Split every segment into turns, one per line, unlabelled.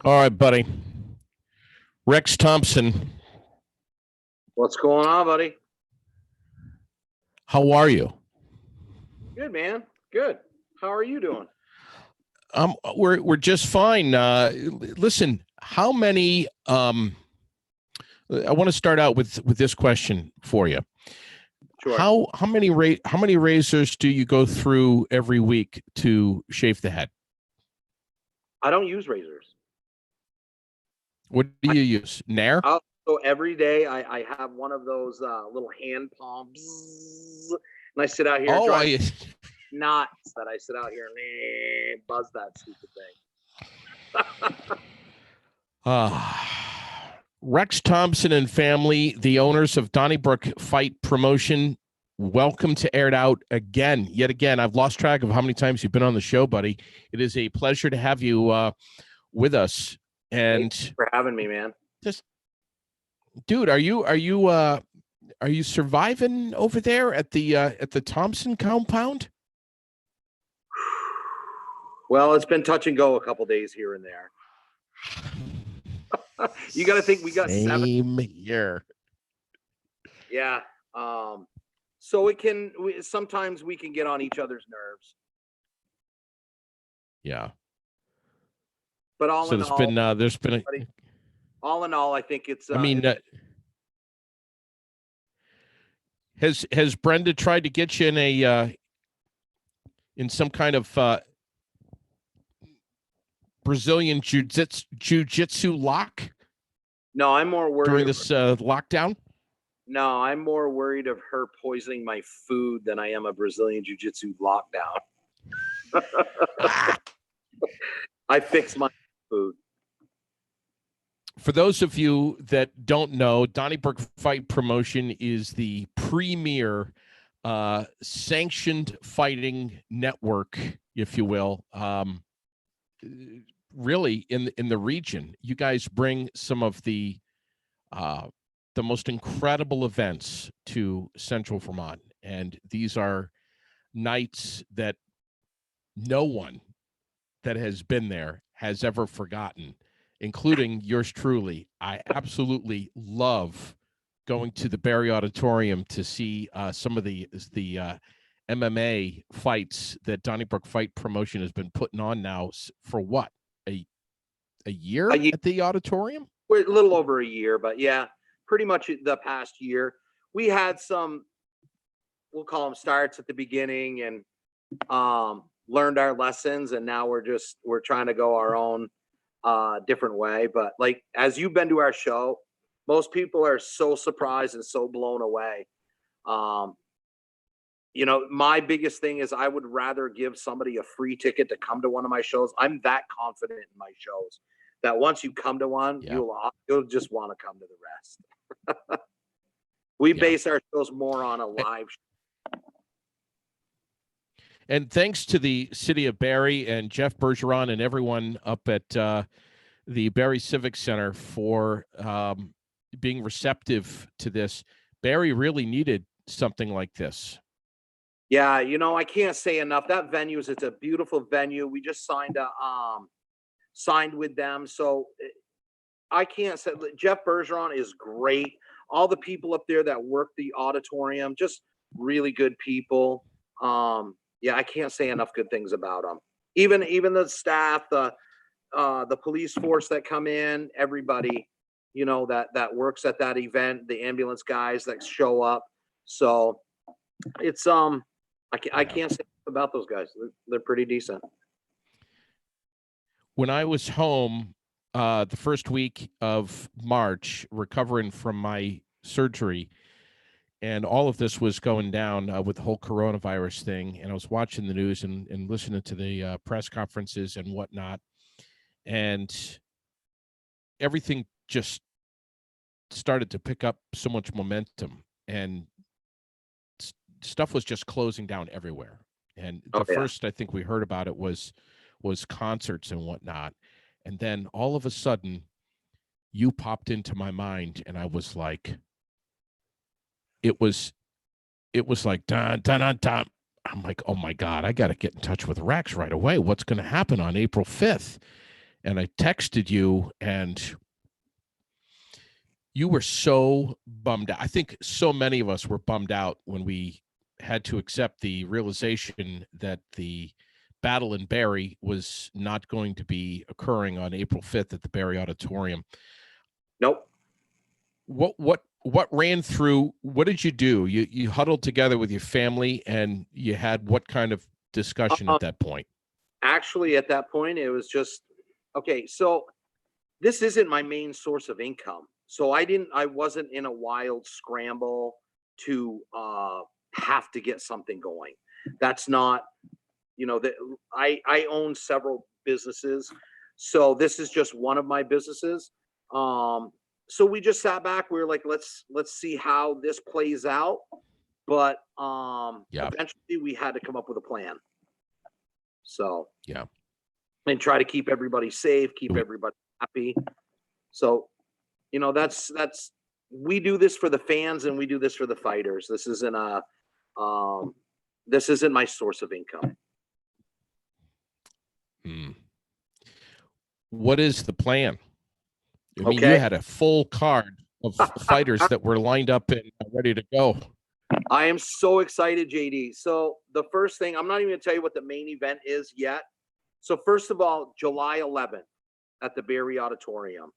All right, buddy. Rex Thompson.
What's going on, buddy?
How are you?
Good, man. Good. How are you doing?
We're just fine. Listen, how many? I want to start out with this question for you.
Sure.
How many razors do you go through every week to shave the head?
I don't use razors.
What do you use? Nair?
So every day I have one of those little hand palms, and I sit out here. Nuts that I sit out here and buzz that stupid thing.
Rex Thompson and family, the owners of DonnyBrooke Fight Promotion, welcome to Aired Out again. Yet again, I've lost track of how many times you've been on the show, buddy. It is a pleasure to have you with us. And
thanks for having me, man.
Just, dude, are you surviving over there at the Thompson compound?
Well, it's been touch and go a couple days here and there. You got to think we got
same year.
Yeah. So sometimes we can get on each other's nerves.
Yeah.
But all in all,
there's been
all in all, I think it's.
Has Brenda tried to get you in some kind of Brazilian jiu-jitsu lock?
No, I'm more worried
during this lockdown.
No, I'm more worried of her poisoning my food than I am a Brazilian jiu-jitsu lockdown. I fix my food.
For those of you that don't know, DonnyBrooke Fight Promotion is the premier sanctioned fighting network, if you will, really in the region. You guys bring some of the most incredible events to Central Vermont, and these are nights that no one that has been there has ever forgotten, including yours truly. I absolutely love going to the Barre Auditorium to see some of the MMA fights that DonnyBrooke Fight Promotion has been putting on now for what, a year at the auditorium?
We're a little over a year, but yeah, pretty much the past year. We had some, we'll call them starts at the beginning, and learned our lessons, and now we're trying to go our own different way. But like, as you've been to our show, most people are so surprised and so blown away. You know, my biggest thing is I would rather give somebody a free ticket to come to one of my shows. I'm that confident in my shows that once you come to one, you'll just want to come to the rest. We base our shows more on a live show.
And thanks to the city of Barre and Jeff Bergeron and everyone up at the Barre Civic Center for being receptive to this. Barre really needed something like this.
Yeah, you know, I can't say enough. That venue it's a beautiful venue. We just signed with them. So I can't say, Jeff Bergeron is great. All the people up there that work the auditorium, just really good people. Yeah, I can't say enough good things about them. Even the staff, the police force that come in, everybody, you know, that works at that event, the ambulance guys that show up. So it's I can't say about those guys. They're pretty decent.
When I was home the first week of March, recovering from my surgery, and all of this was going down with the whole coronavirus thing, and I was watching the news and listening to the press conferences and whatnot, and everything just started to pick up so much momentum, and stuff was just closing down everywhere. And the first I think we heard about it was concerts and whatnot, and then all of a sudden you popped into my mind, and I was like, it was like dun dun dun dun. I'm like, oh my God, I got to get in touch with Rex right away. What's going to happen on April 5th? And I texted you, and you were so bummed out. I think so many of us were bummed out when we had to accept the realization that the Battle in Barre was not going to be occurring on April 5th at the Barre Auditorium.
Nope.
What ran through? What did you do? You huddled together with your family, and you had what kind of discussion at that point?
Actually, at that point, it was just, okay, so this isn't my main source of income. So I wasn't in a wild scramble to have to get something going. That's not, that I own several businesses. So this is just one of my businesses. So we just sat back. We were like, let's see how this plays out. But eventually we had to come up with a plan. So
yeah,
and try to keep everybody safe, keep everybody happy. So, that's we do this for the fans and we do this for the fighters. This isn't my source of income.
What is the plan? I mean,
Okay.
you had a full card of fighters that were lined up and ready to go.
I am so excited, JD. So the first thing, I'm not even gonna tell you what the main event is yet. So first of all, July 11th at the Barre Auditorium.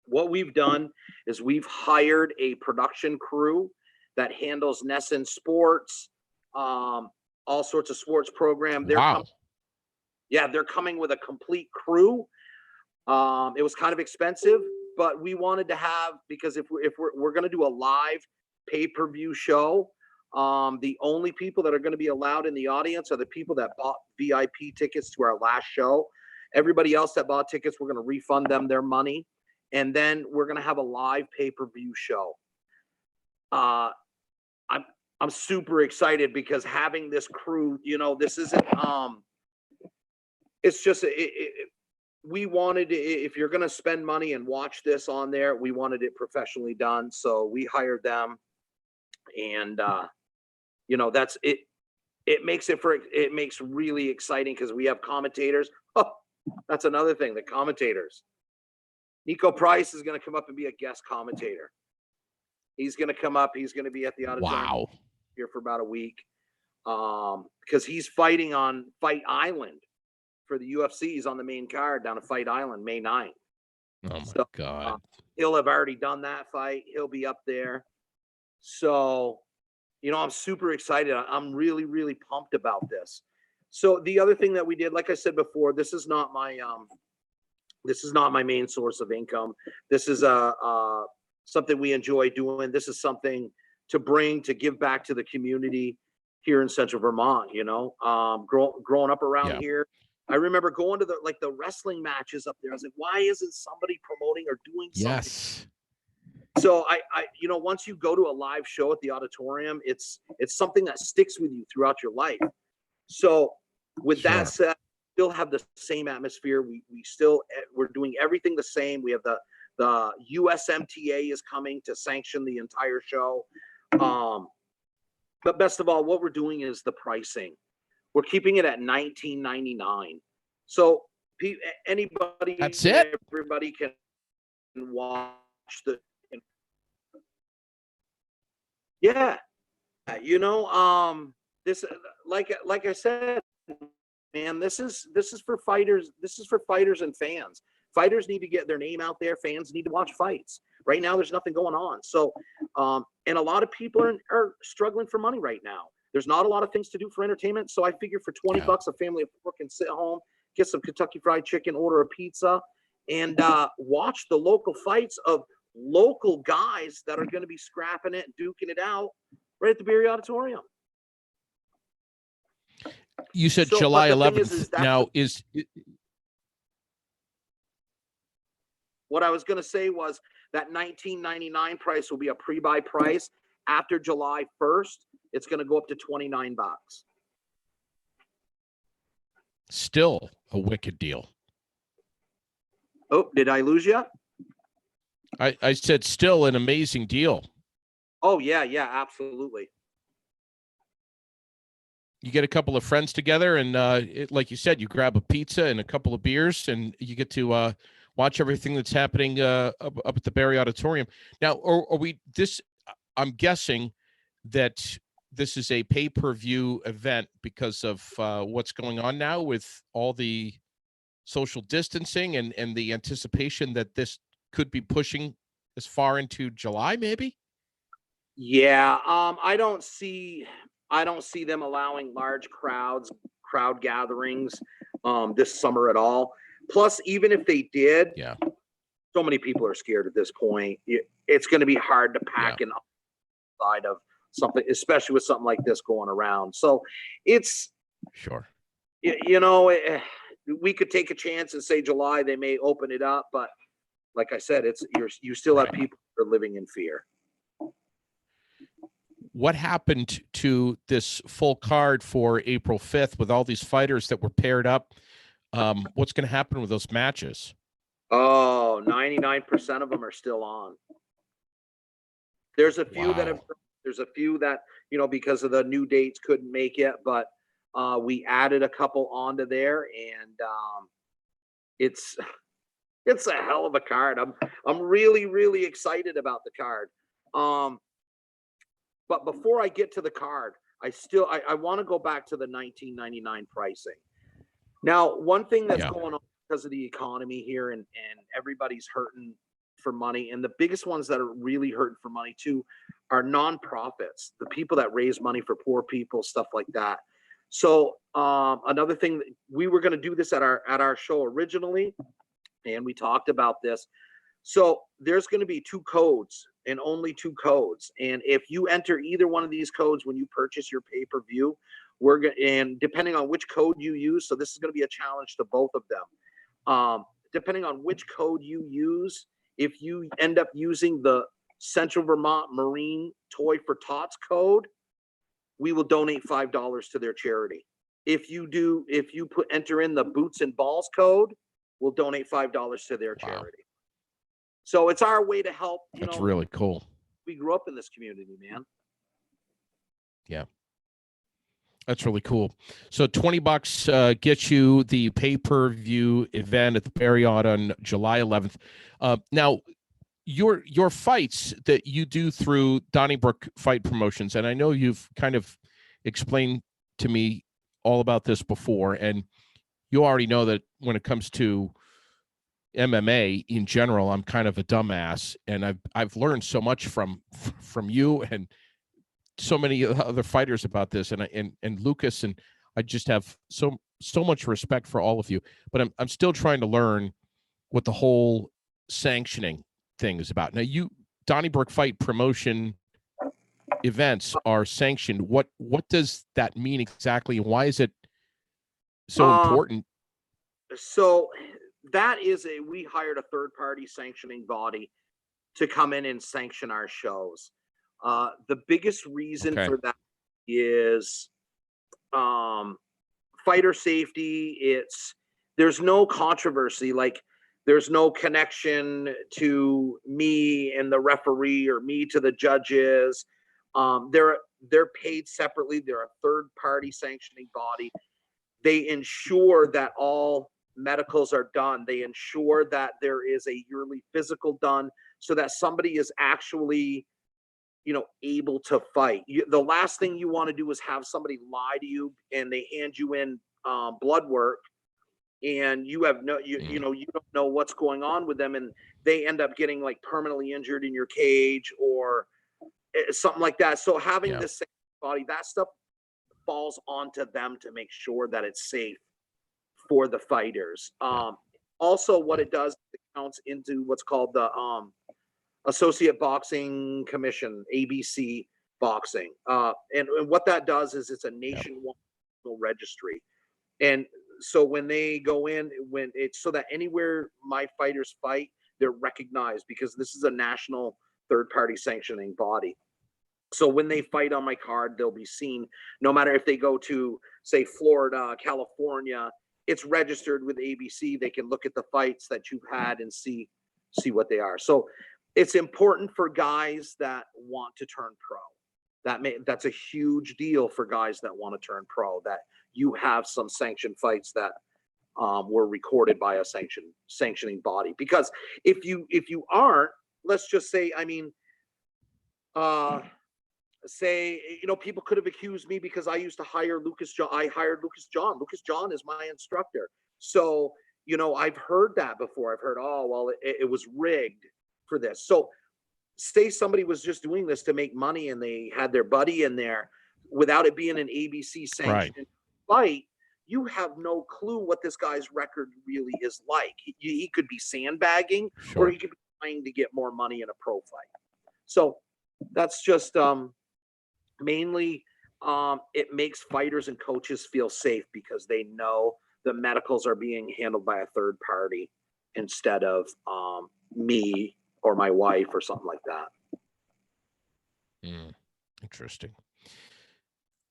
What we've done is we've hired a production crew that handles Nesson Sports, all sorts of sports program.
Wow.
They're coming with a complete crew. It was kind of expensive, but we wanted to have, because if we're going to do a live pay-per-view show, the only people that are going to be allowed in the audience are the people that bought VIP tickets to our last show. Everybody else that bought tickets, we're going to refund them their money. And then we're going to have a live pay-per-view show. I'm super excited because having this crew, this isn't, it's just, we wanted, if you're going to spend money and watch this on there, we wanted it professionally done. So we hired them, and, that's it. It makes really exciting because we have commentators. Oh, that's another thing. The commentators. Nico Price is going to come up and be a guest commentator. He's going to come up. He's going to be at the auditorium here for about a week, because he's fighting on Fight Island for the UFC. He's on the main card down at Fight Island, May 9th.
Oh my God.
He'll have already done that fight. He'll be up there. So, I'm super excited. I'm really, really pumped about this. So the other thing that we did, like I said before, this is not my main source of income. This is something we enjoy doing. This is something to give back to the community here in Central Vermont. Growing up around here, I remember going to the wrestling matches up there. I was like, why isn't somebody promoting or doing something?
Yes.
So I once you go to a live show at the auditorium, it's something that sticks with you throughout your life. So with that said, still have the same atmosphere. We're doing everything the same. We have the USMTA is coming to sanction the entire show. But best of all, what we're doing is the pricing. We're keeping it at $19.99. So anybody,
that's it.
Everybody can watch the. Yeah, this, like I said, man, this is for fighters. This is for fighters and fans. Fighters need to get their name out there. Fans need to watch fights. Right now, there's nothing going on. So, and a lot of people are struggling for money right now. There's not a lot of things to do for entertainment. So I figure for $20, a family of four can sit home, get some Kentucky Fried Chicken, order a pizza, and watch the local fights of local guys that are going to be scrapping it, duking it out right at the Barre Auditorium.
You said July 11th. Now
what I was going to say was that $19.99 price will be a pre-buy price. After July 1st, it's going to go up to $29.
Still a wicked deal.
Oh, did I lose you?
I said still an amazing deal.
Oh, yeah, absolutely.
you get a couple of friends together, and like you said, you grab a pizza and a couple of beers, and you get to watch everything that's happening up at the Barre Auditorium. Now, are we this? I'm guessing that this is a pay-per-view event because of what's going on now with all the social distancing and the anticipation that this could be pushing as far into July, maybe.
Yeah, I don't see them allowing large crowd gatherings this summer at all. Plus, even if they did,
Yeah,
so many people are scared at this point. It's going to be hard to pack
yeah.
an side of something, especially with something like this going around. So it's,
Sure.
we could take a chance and say July they may open it up, but like I said, you still have
Right.
people who are living in fear.
What happened to this full card for April 5th with all these fighters that were paired up? What's going to happen with those matches?
Oh, 99% of them are still on. There's a few that
Wow.
there's a few that, because of the new dates couldn't make it, but we added a couple onto there, and it's a hell of a card. I'm really, really excited about the card. But before I get to the card, I want to go back to the $19.99 pricing. Now, one thing that's
Yeah.
going on because of the economy here, and everybody's hurting for money, and the biggest ones that are really hurting for money too are nonprofits, the people that raise money for poor people, stuff like that. So another thing, we were going to do this at our show originally, and we talked about this. So there's going to be 2 codes, and only 2 codes. And if you enter either one of these codes when you purchase your pay-per-view, and depending on which code you use, so this is going to be a challenge to both of them. Depending on which code you use, if you end up using the Central Vermont Marine Toy for Tots code, we will donate $5 to their charity. If you enter in the Boots and Balls code, we'll donate $5 to their charity. So it's our way to help.
That's really cool.
We grew up in this community, man.
Yeah. That's really cool. So $20 gets you the pay-per-view event at the Barre Aud on July 11th. Now, your fights that you do through DonnyBrooke Fight Promotions, and I know you've kind of explained to me all about this before, and you already know that when it comes to MMA in general, I'm kind of a dumbass, and I've learned so much from you and so many other fighters about this, and Lucas, and I just have so much respect for all of you. But I'm still trying to learn what the whole sanctioning thing is about. Now, DonnyBrooke Fight Promotion events are sanctioned. What does that mean exactly, and why is it so important?
So we hired a third-party sanctioning body to come in and sanction our shows. The biggest reason for that is fighter safety. There's no controversy. Like, there's no connection to me and the referee or me to the judges. They're paid separately. They're a third-party sanctioning body. They ensure that all medicals are done. They ensure that there is a yearly physical done so that somebody is actually, able to fight. The last thing you want to do is have somebody lie to you and they hand you in blood work, and you have you don't know what's going on with them, and they end up getting like permanently injured in your cage or something like that. So having this body, that stuff falls onto them to make sure that it's safe for the fighters. Also, what it does, it counts into what's called the Associate Boxing Commission, ABC Boxing. And what that does is it's a nationwide registry. And so when they go in, when it's so that anywhere my fighters fight, they're recognized because this is a national third-party sanctioning body. So when they fight on my card, they'll be seen, no matter if they go to, say, Florida, California, it's registered with ABC. They can look at the fights that you've had and see what they are. So it's important for guys that want to turn pro. that's a huge deal for guys that want to turn pro, that you have some sanctioned fights that were recorded by a sanctioning body. Because if you aren't, let's just say, I mean, say, people could have accused me because I used to hire Lucas John. I hired Lucas John. Lucas John is my instructor. So, I've heard that before. I've heard, oh, well, it was rigged for this. So say somebody was just doing this to make money and they had their buddy in there without it being an ABC sanctioned fight, you have no clue what this guy's record really is like. He could be sandbagging, or he could be trying to get more money in a pro fight. So that's just mainly it makes fighters and coaches feel safe because they know the medicals are being handled by a third party instead of me or my wife or something like that.
Interesting.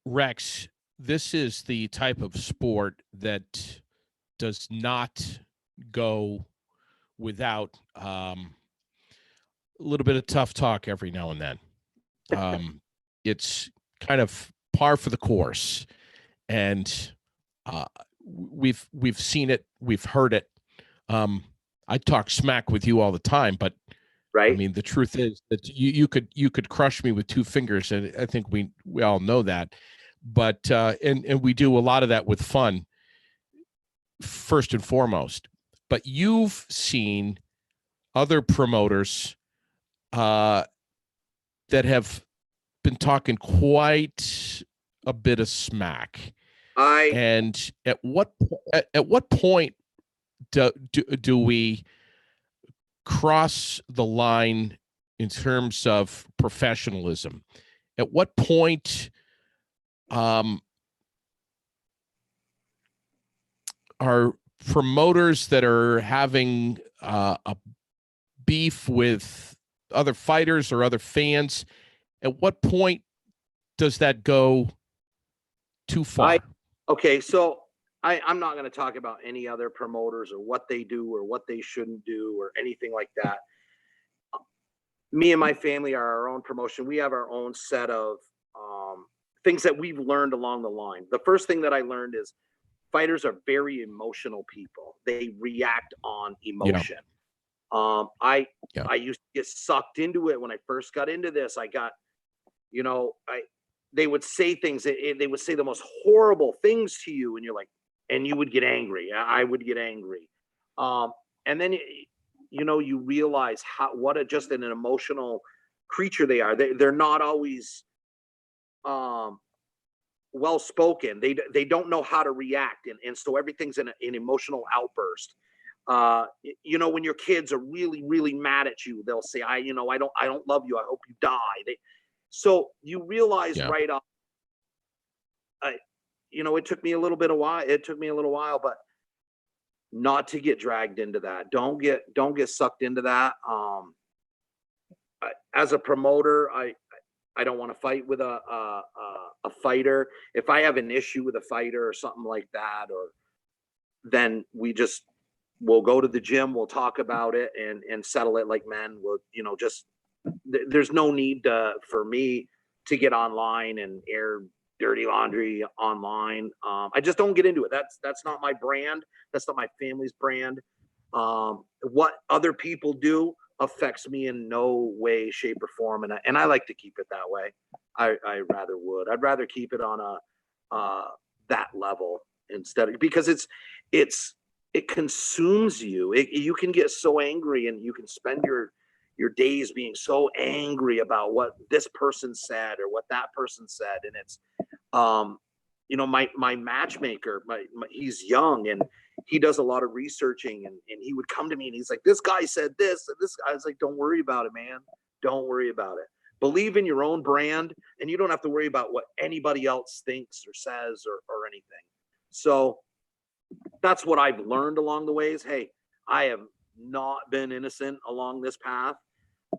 Rex, this is the type of sport that does not go without a little bit of tough talk every now and then. It's kind of par for the course, and we've seen it, we've heard it. I talk smack with you all the time, but
right.
I mean, the truth is that you could crush me with 2 fingers, and I think we all know that. But and we do a lot of that with fun, first and foremost. But you've seen other promoters that have been talking quite a bit of smack. And at what point do we cross the line in terms of professionalism? At what point are promoters that are having a beef with other fighters or other fans, at what point does that go too far?
Okay, so I'm not going to talk about any other promoters or what they do or what they shouldn't do or anything like that. Me and my family are our own promotion. We have our own set of things that we've learned along the line. The first thing that I learned is fighters are very emotional people. They react on emotion. I used to get sucked into it when I first got into this. I got, they would say things, they would say the most horrible things to you, and you're like, and you would get angry. I would get angry. And then, you realize just an emotional creature they are. They're not always well-spoken. They don't know how to react. And so everything's an emotional outburst. When your kids are really, really mad at you, they'll say, I don't love you. I hope you die. So you realize right off, it took me a little while, but not to get dragged into that. Don't get sucked into that. As a promoter, I don't want to fight with a fighter. If I have an issue with a fighter or something like that, then we'll go to the gym, we'll talk about it and settle it like men. We'll, there's no need for me to get online and air dirty laundry online. I just don't get into it. That's not my brand. That's not my family's brand. What other people do affects me in no way, shape, or form. And I like to keep it that way. I'd rather keep it on that level instead of, because it consumes you. You can get so angry, and you can spend your days being so angry about what this person said or what that person said. And it's, my matchmaker, he's young and he does a lot of researching, and he would come to me and he's like, this guy said this, and this guy. I was like, don't worry about it, man. Don't worry about it. Believe in your own brand, and you don't have to worry about what anybody else thinks or says or anything. So that's what I've learned along the ways. Hey, I have not been innocent along this path.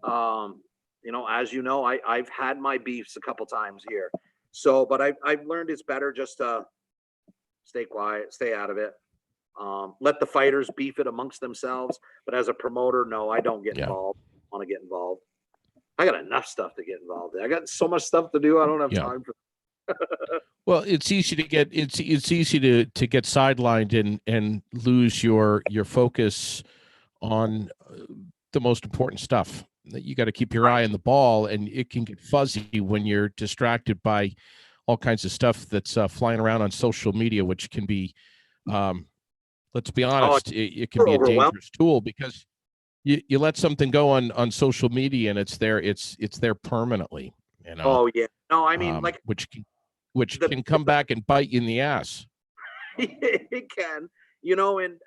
As you know, I've had my beefs a couple times here. So, but I've learned it's better just to stay quiet, stay out of it. Let the fighters beef it amongst themselves. But as a promoter, no, I don't get involved. I want to get involved. I got enough stuff to get involved in. I got so much stuff to do. I don't have time for.
Well, it's easy to get it's easy to get sidelined and lose your focus on the most important stuff. You got to keep your eye on the ball, and it can get fuzzy when you're distracted by all kinds of stuff that's flying around on social media, which can be, let's be honest, it can be a dangerous tool, because you let something go on social media and it's there permanently, you know.
Oh yeah. No, I mean,
which can come back and bite you in the ass.
It can, you know, and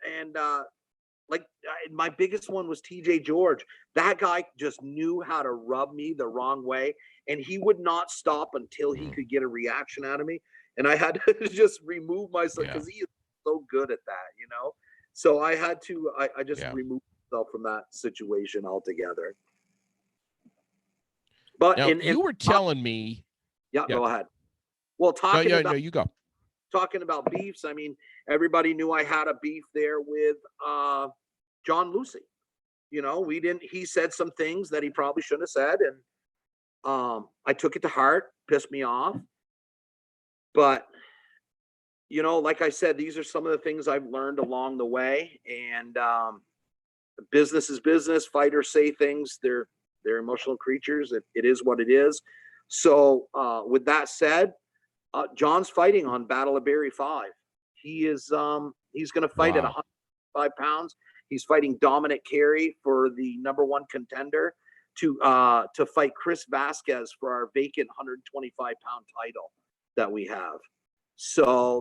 my biggest one was TJ George. That guy just knew how to rub me the wrong way, and he would not stop until he could get a reaction out of me. And I had to just remove myself, because he is so good at that, you know. So I had to, I just removed myself from that situation altogether. But
now, you were telling me.
Yeah, go ahead. Well, talking about
you go.
Talking about beefs, I mean, everybody knew I had a beef there with John Lucy. You know, he said some things that he probably shouldn't have said, and I took it to heart, pissed me off. But, you know, like I said, these are some of the things I've learned along the way, and business is business. Fighters say things, they're emotional creatures. It is what it is. So with that said, John's fighting on Battle of Barre 5. He is he's going to fight at 105 pounds. He's fighting Dominic Carey for the #1 contender to fight Chris Vasquez for our vacant 125-pound title that we have. So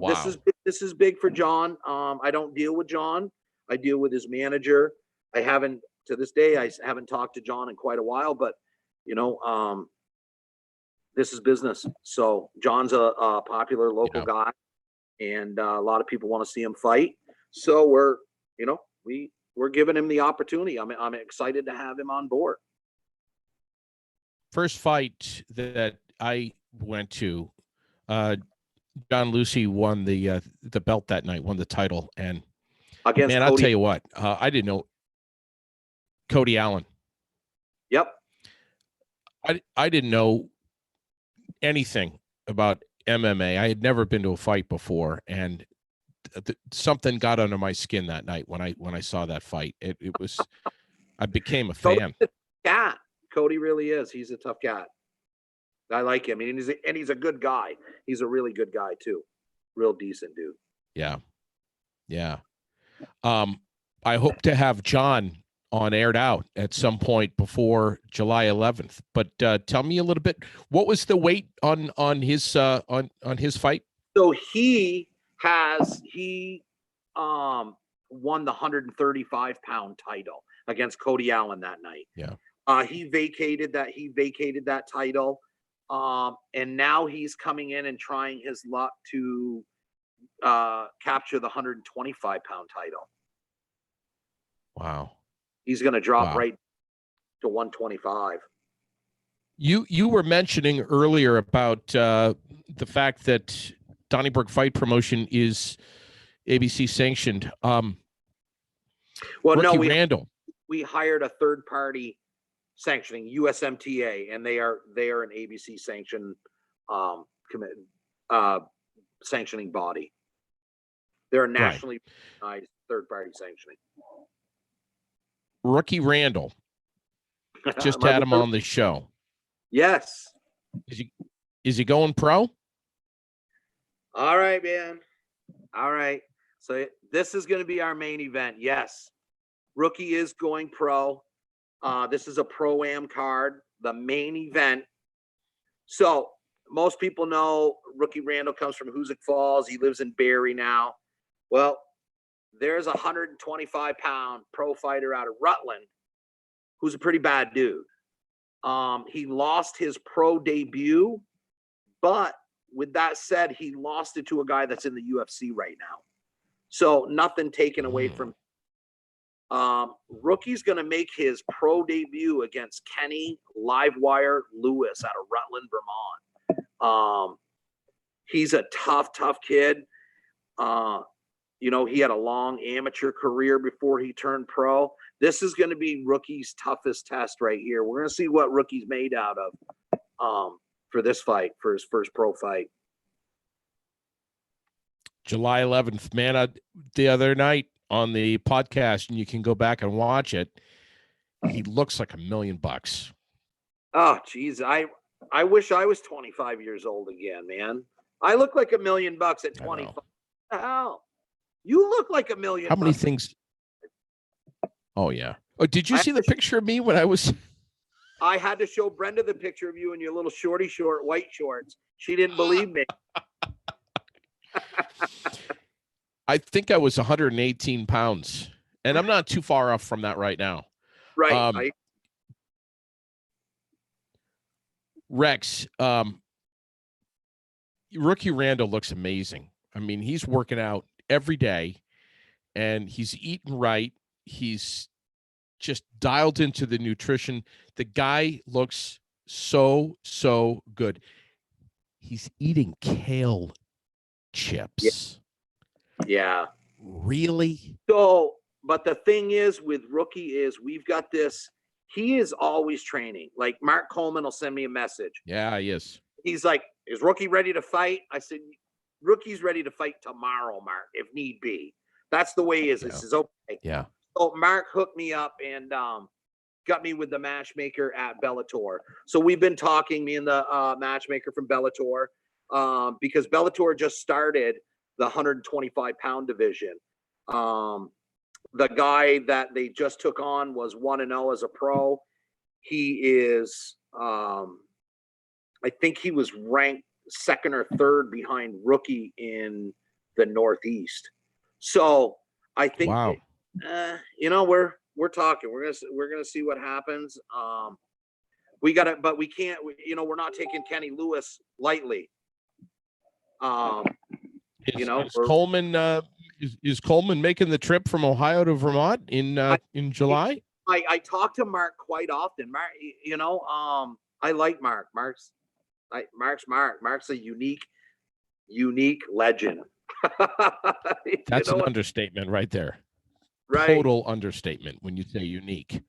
this is big for John. I don't deal with John. I deal with his manager. To this day, I haven't talked to John in quite a while, but you know, this is business. So John's a popular local guy, and a lot of people want to see him fight. So we're giving him the opportunity. I'm excited to have him on board.
First fight that I went to, John Lucy won the belt that night, won the title, and
against
Cody. I'll tell you what, I didn't know Cody Allen.
Yep.
I didn't know anything about MMA. I had never been to a fight before, and something got under my skin that night when I saw that fight. It was, I became a fan.
Yeah, Cody really is. He's a tough cat. I like him, and he's a good guy. He's a really good guy too. Real decent dude.
Yeah. I hope to have John on Aired Out at some point before July 11th. But tell me a little bit. What was the weight on his fight?
So he won the 135-pound title against Cody Allen that night.
Yeah.
He vacated that title. And now he's coming in and trying his luck to capture the 125-pound title.
Wow.
He's going to drop right to 125.
You were mentioning earlier about the fact that DonnyBrooke Fight Promotion is ABC sanctioned.
Well,
Ricky Randall.
We hired a third party sanctioning, USMTA, and they are an ABC sanctioned sanctioning body. They're a nationally recognized third party sanctioning.
Ricky Randall just had him on the show.
Yes.
Is he going pro?
All right, man. All right. So this is going to be our main event. Yes. Rookie is going pro. This is a pro-am card, the main event. So most people know Rookie Randall comes from Hoosick Falls. He lives in Barre now. Well, there's a 125-pound pro fighter out of Rutland who's a pretty bad dude. He lost his pro debut, but with that said, he lost it to a guy that's in the UFC right now. So nothing taken away from Rookie's going to make his pro debut against Kenny Livewire Lewis out of Rutland, Vermont. He's a tough kid. You know, he had a long amateur career before he turned pro. This is going to be Rookie's toughest test right here. We're going to see what Rookie's made out of for this fight, for his first pro fight.
July 11th, man. The other night on the podcast, and you can go back and watch it, he looks like $1 million.
Oh, geez. I wish I was 25 years old again, man. I look like $1 million at 25. What the hell? You look like $1 million.
How many things? Oh, yeah. Oh, did you see the picture of me when I was?
I had to show Brenda the picture of you in your little short white shorts. She didn't believe me.
I think I was 118 pounds, and I'm not too far off from that right now.
Right.
Rex, Rookie Randall looks amazing. I mean, he's working out every day, and he's eating right. He's just dialed into the nutrition. The guy looks so good. He's eating kale chips.
Yeah.
Really?
So, but the thing is with Rookie is we've got this. He is always training. Like Mark Coleman will send me a message.
Yeah, he is.
He's like, is Rookie ready to fight? I said, Rookie's ready to fight tomorrow, Mark, if need be. That's the way he is.
Yeah.
This is okay.
Yeah.
So Mark hooked me up and got me with the matchmaker at Bellator. So we've been talking, me and the matchmaker from Bellator, because Bellator just started the 125-pound division. The guy that they just took on was 1-0 as a pro. He is, I think he was ranked second or third behind Rookie in the Northeast. So I think,
wow.
You know, we're talking. We're gonna see what happens. We got it, but we can't. You know, we're not taking Kenny Lewis lightly. You know,
is Coleman is Coleman making the trip from Ohio to Vermont in July?
I talk to Mark quite often. Mark, you know, I like Mark. Mark's a unique legend.
That's an understatement right there.
Right.
Total understatement when you say unique.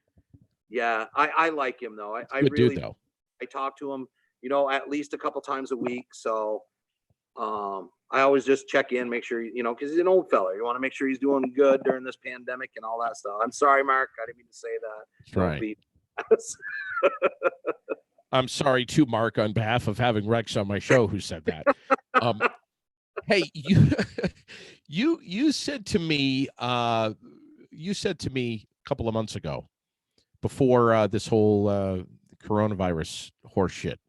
Yeah, I like him though. I
Good
really
dude, though.
I talk to him, you know, at least a couple times a week. So I always just check in, make sure, you know, because he's an old fella. You want to make sure he's doing good during this pandemic and all that stuff. I'm sorry, Mark. I didn't mean to say that.
That's right. I'm sorry too, Mark, on behalf of having Rex on my show who said that. Hey, you said to me a couple of months ago, before this whole coronavirus horse shit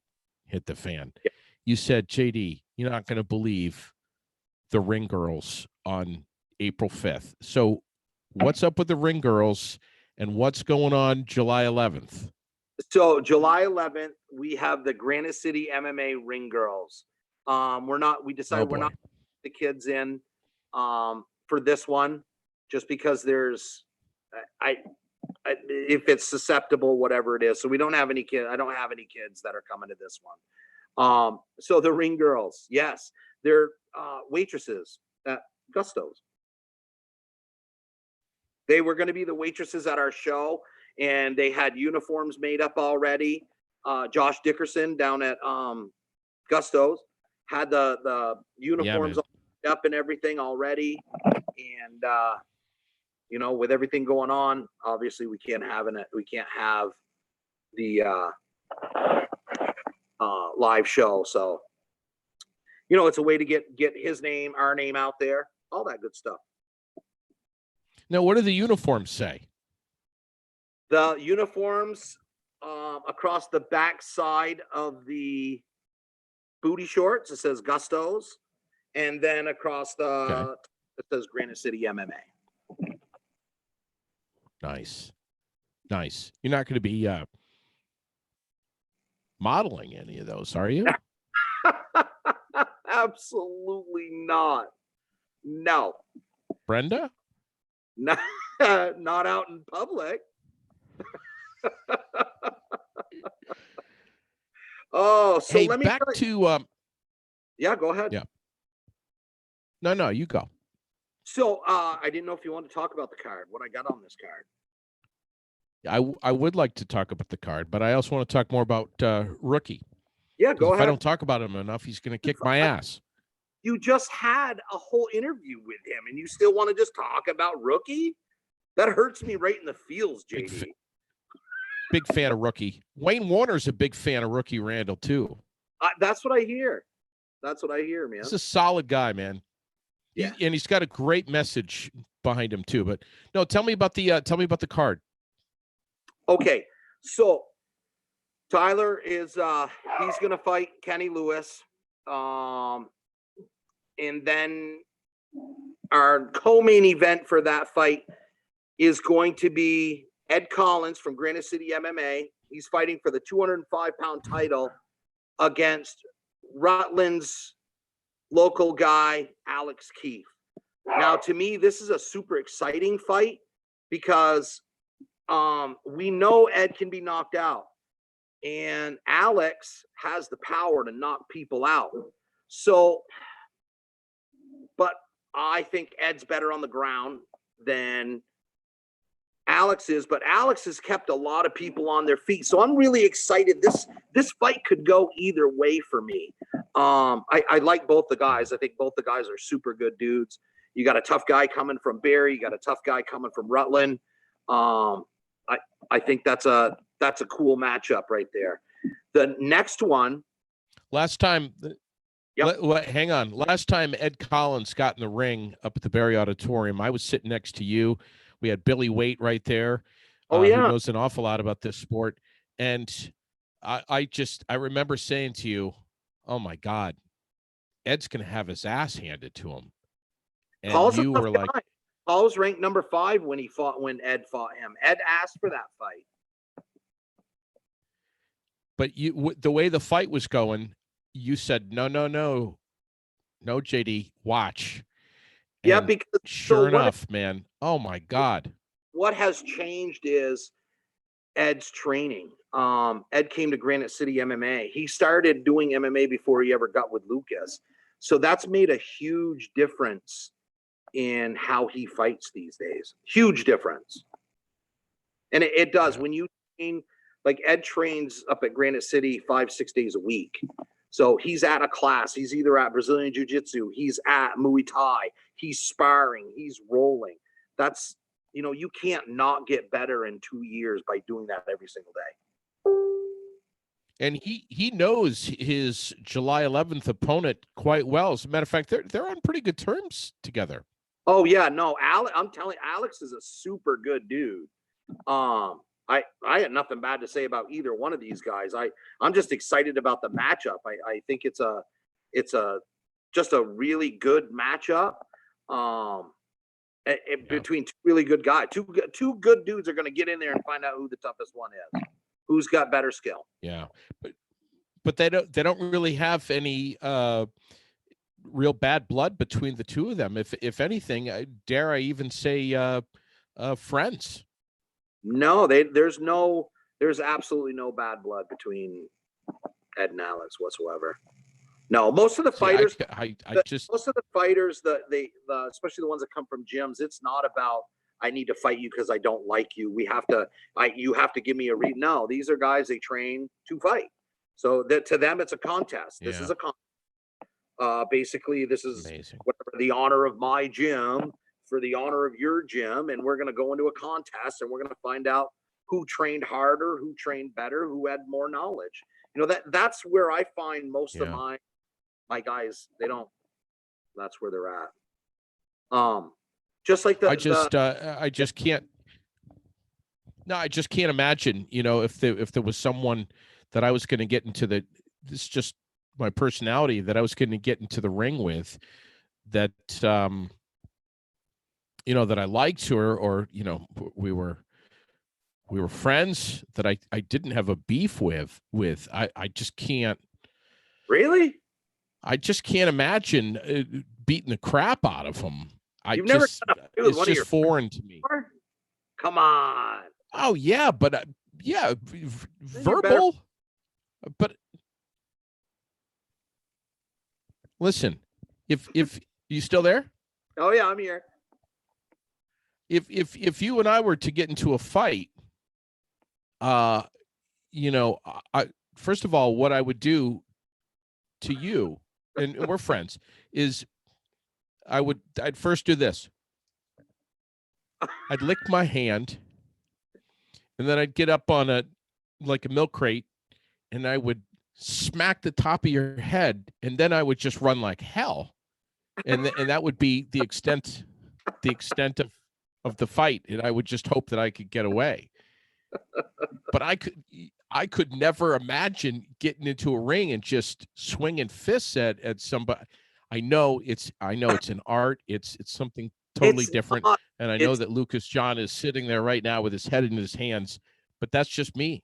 hit the fan.
Yeah.
You said, JD, you're not going to believe the Ring Girls on April 5th. So what's up with the Ring Girls and what's going on July 11th?
So July 11th, we have the Granite City MMA Ring Girls. We decided we're not the kids in for this one, just because there's if it's susceptible, whatever it is. So we don't have any kids. I don't have any kids that are coming to this one. So the Ring Girls, yes, they're waitresses at Gusto's. They were going to be the waitresses at our show, and they had uniforms made up already. Josh Dickerson down at Gusto's had the uniforms up and everything already. And you know, with everything going on, obviously we can't have the live show. So, you know, it's a way to get his name, our name out there, all that good stuff.
Now, what do the uniforms say?
The uniforms across the back side of the booty shorts, it says Gusto's, and then across the it says Granite City MMA.
Nice. You're not going to be modeling any of those, are you?
Absolutely not. No.
Brenda?
No, not out in public. Oh, so
hey,
let me
back to
yeah, go ahead.
Yeah. No, you go.
So I didn't know if you wanted to talk about the card, what I got on this card.
I would like to talk about the card, but I also want to talk more about Rookie.
Yeah, go
If
ahead.
I don't talk about him enough, he's going to kick my ass.
You just had a whole interview with him, and you still want to just talk about Rookie? That hurts me right in the feels, JD.
Big fan of Rookie. Wayne Warner's a big fan of Rookie Randall, too.
That's what I hear. That's what I hear, man.
He's a solid guy, man.
Yeah.
And he's got a great message behind him, too. But no, tell me about the card.
Okay, so Tyler is he's gonna fight Kenny Lewis. And then our co-main event for that fight is going to be Ed Collins from Granite City MMA. He's fighting for the 205-pound title against Rutland's local guy, Alex Keefe. Now, to me, this is a super exciting fight because we know Ed can be knocked out, and Alex has the power to knock people out. So, but I think Ed's better on the ground than Alex is, but Alex has kept a lot of people on their feet. So I'm really excited. This fight could go either way for me. I like both the guys. I think both the guys are super good dudes. You got a tough guy coming from Barre. You got a tough guy coming from Rutland. I think that's a cool matchup right there. The next one.
Last time,
Yep.
hang on. Last time Ed Collins got in the ring up at the Barre Auditorium, I was sitting next to you. We had Billy Waite right there.
Oh, yeah.
Who knows an awful lot about this sport. And I remember saying to you, oh my God, Ed's going to have his ass handed to him. And
Paul's
you were like,
Paul's ranked number 5 when Ed fought him. Ed asked for that fight.
but the way the fight was going, you said, no, JD, watch.
Yeah,
and
because
sure enough, man, oh my God.
What has changed is Ed's training. Ed came to Granite City MMA. He started doing MMA before he ever got with Lucas. So that's made a huge difference in how he fights these days. Huge difference. And it does. When you train, like Ed trains up at Granite City 5-6 days a week. So he's at a class. He's either at Brazilian Jiu-Jitsu. He's at Muay Thai. He's sparring. He's rolling. That's, you can't not get better in 2 years by doing that every single day.
And he knows his July 11th opponent quite well. As a matter of fact, they're on pretty good terms together.
Oh yeah, no, I'm telling you, Alex is a super good dude. I had nothing bad to say about either one of these guys. I'm just excited about the matchup. I think it's just a really good matchup. Between two really good guys, two good dudes are going to get in there and find out who the toughest one is, who's got better skill.
Yeah, but they don't really have any real bad blood between the two of them. If anything, dare I even say friends.
No, there's absolutely no bad blood between Ed and Alex whatsoever. No, most of the fighters, most of the fighters, especially the ones that come from gyms, it's not about, I need to fight you because I don't like you. You have to give me a read. No, these are guys, they train to fight. So that to them, it's a contest. This is a contest. Basically, this is whatever the honor of my gym for the honor of your gym, and we're going to go into a contest, and we're going to find out who trained harder, who trained better, who had more knowledge. That's where I find most of my guys. That's where they're at. Just like I just can't
imagine, if there was someone that I was going to get into this is just my personality, that I was going to get into the ring with, that that I liked, or we were friends, that I didn't have a beef with. I just can't.
Really?
I just can't imagine beating the crap out of him.
It's just
foreign to me.
Come on.
Oh yeah, but verbal. But listen, if you still there?
Oh yeah, I'm here.
if you and I were to get into a fight, you know, I first of all, what I would do to you, and we're friends, is I'd first do this. I'd lick my hand, and then I'd get up on a milk crate, and I would smack the top of your head, and then I would just run like hell, and that would be the extent of the fight, and I would just hope that I could get away. But I could never imagine getting into a ring and just swinging fists at somebody. I know it's an art. It's something totally different. And I know that Lucas John is sitting there right now with his head in his hands, but that's just me.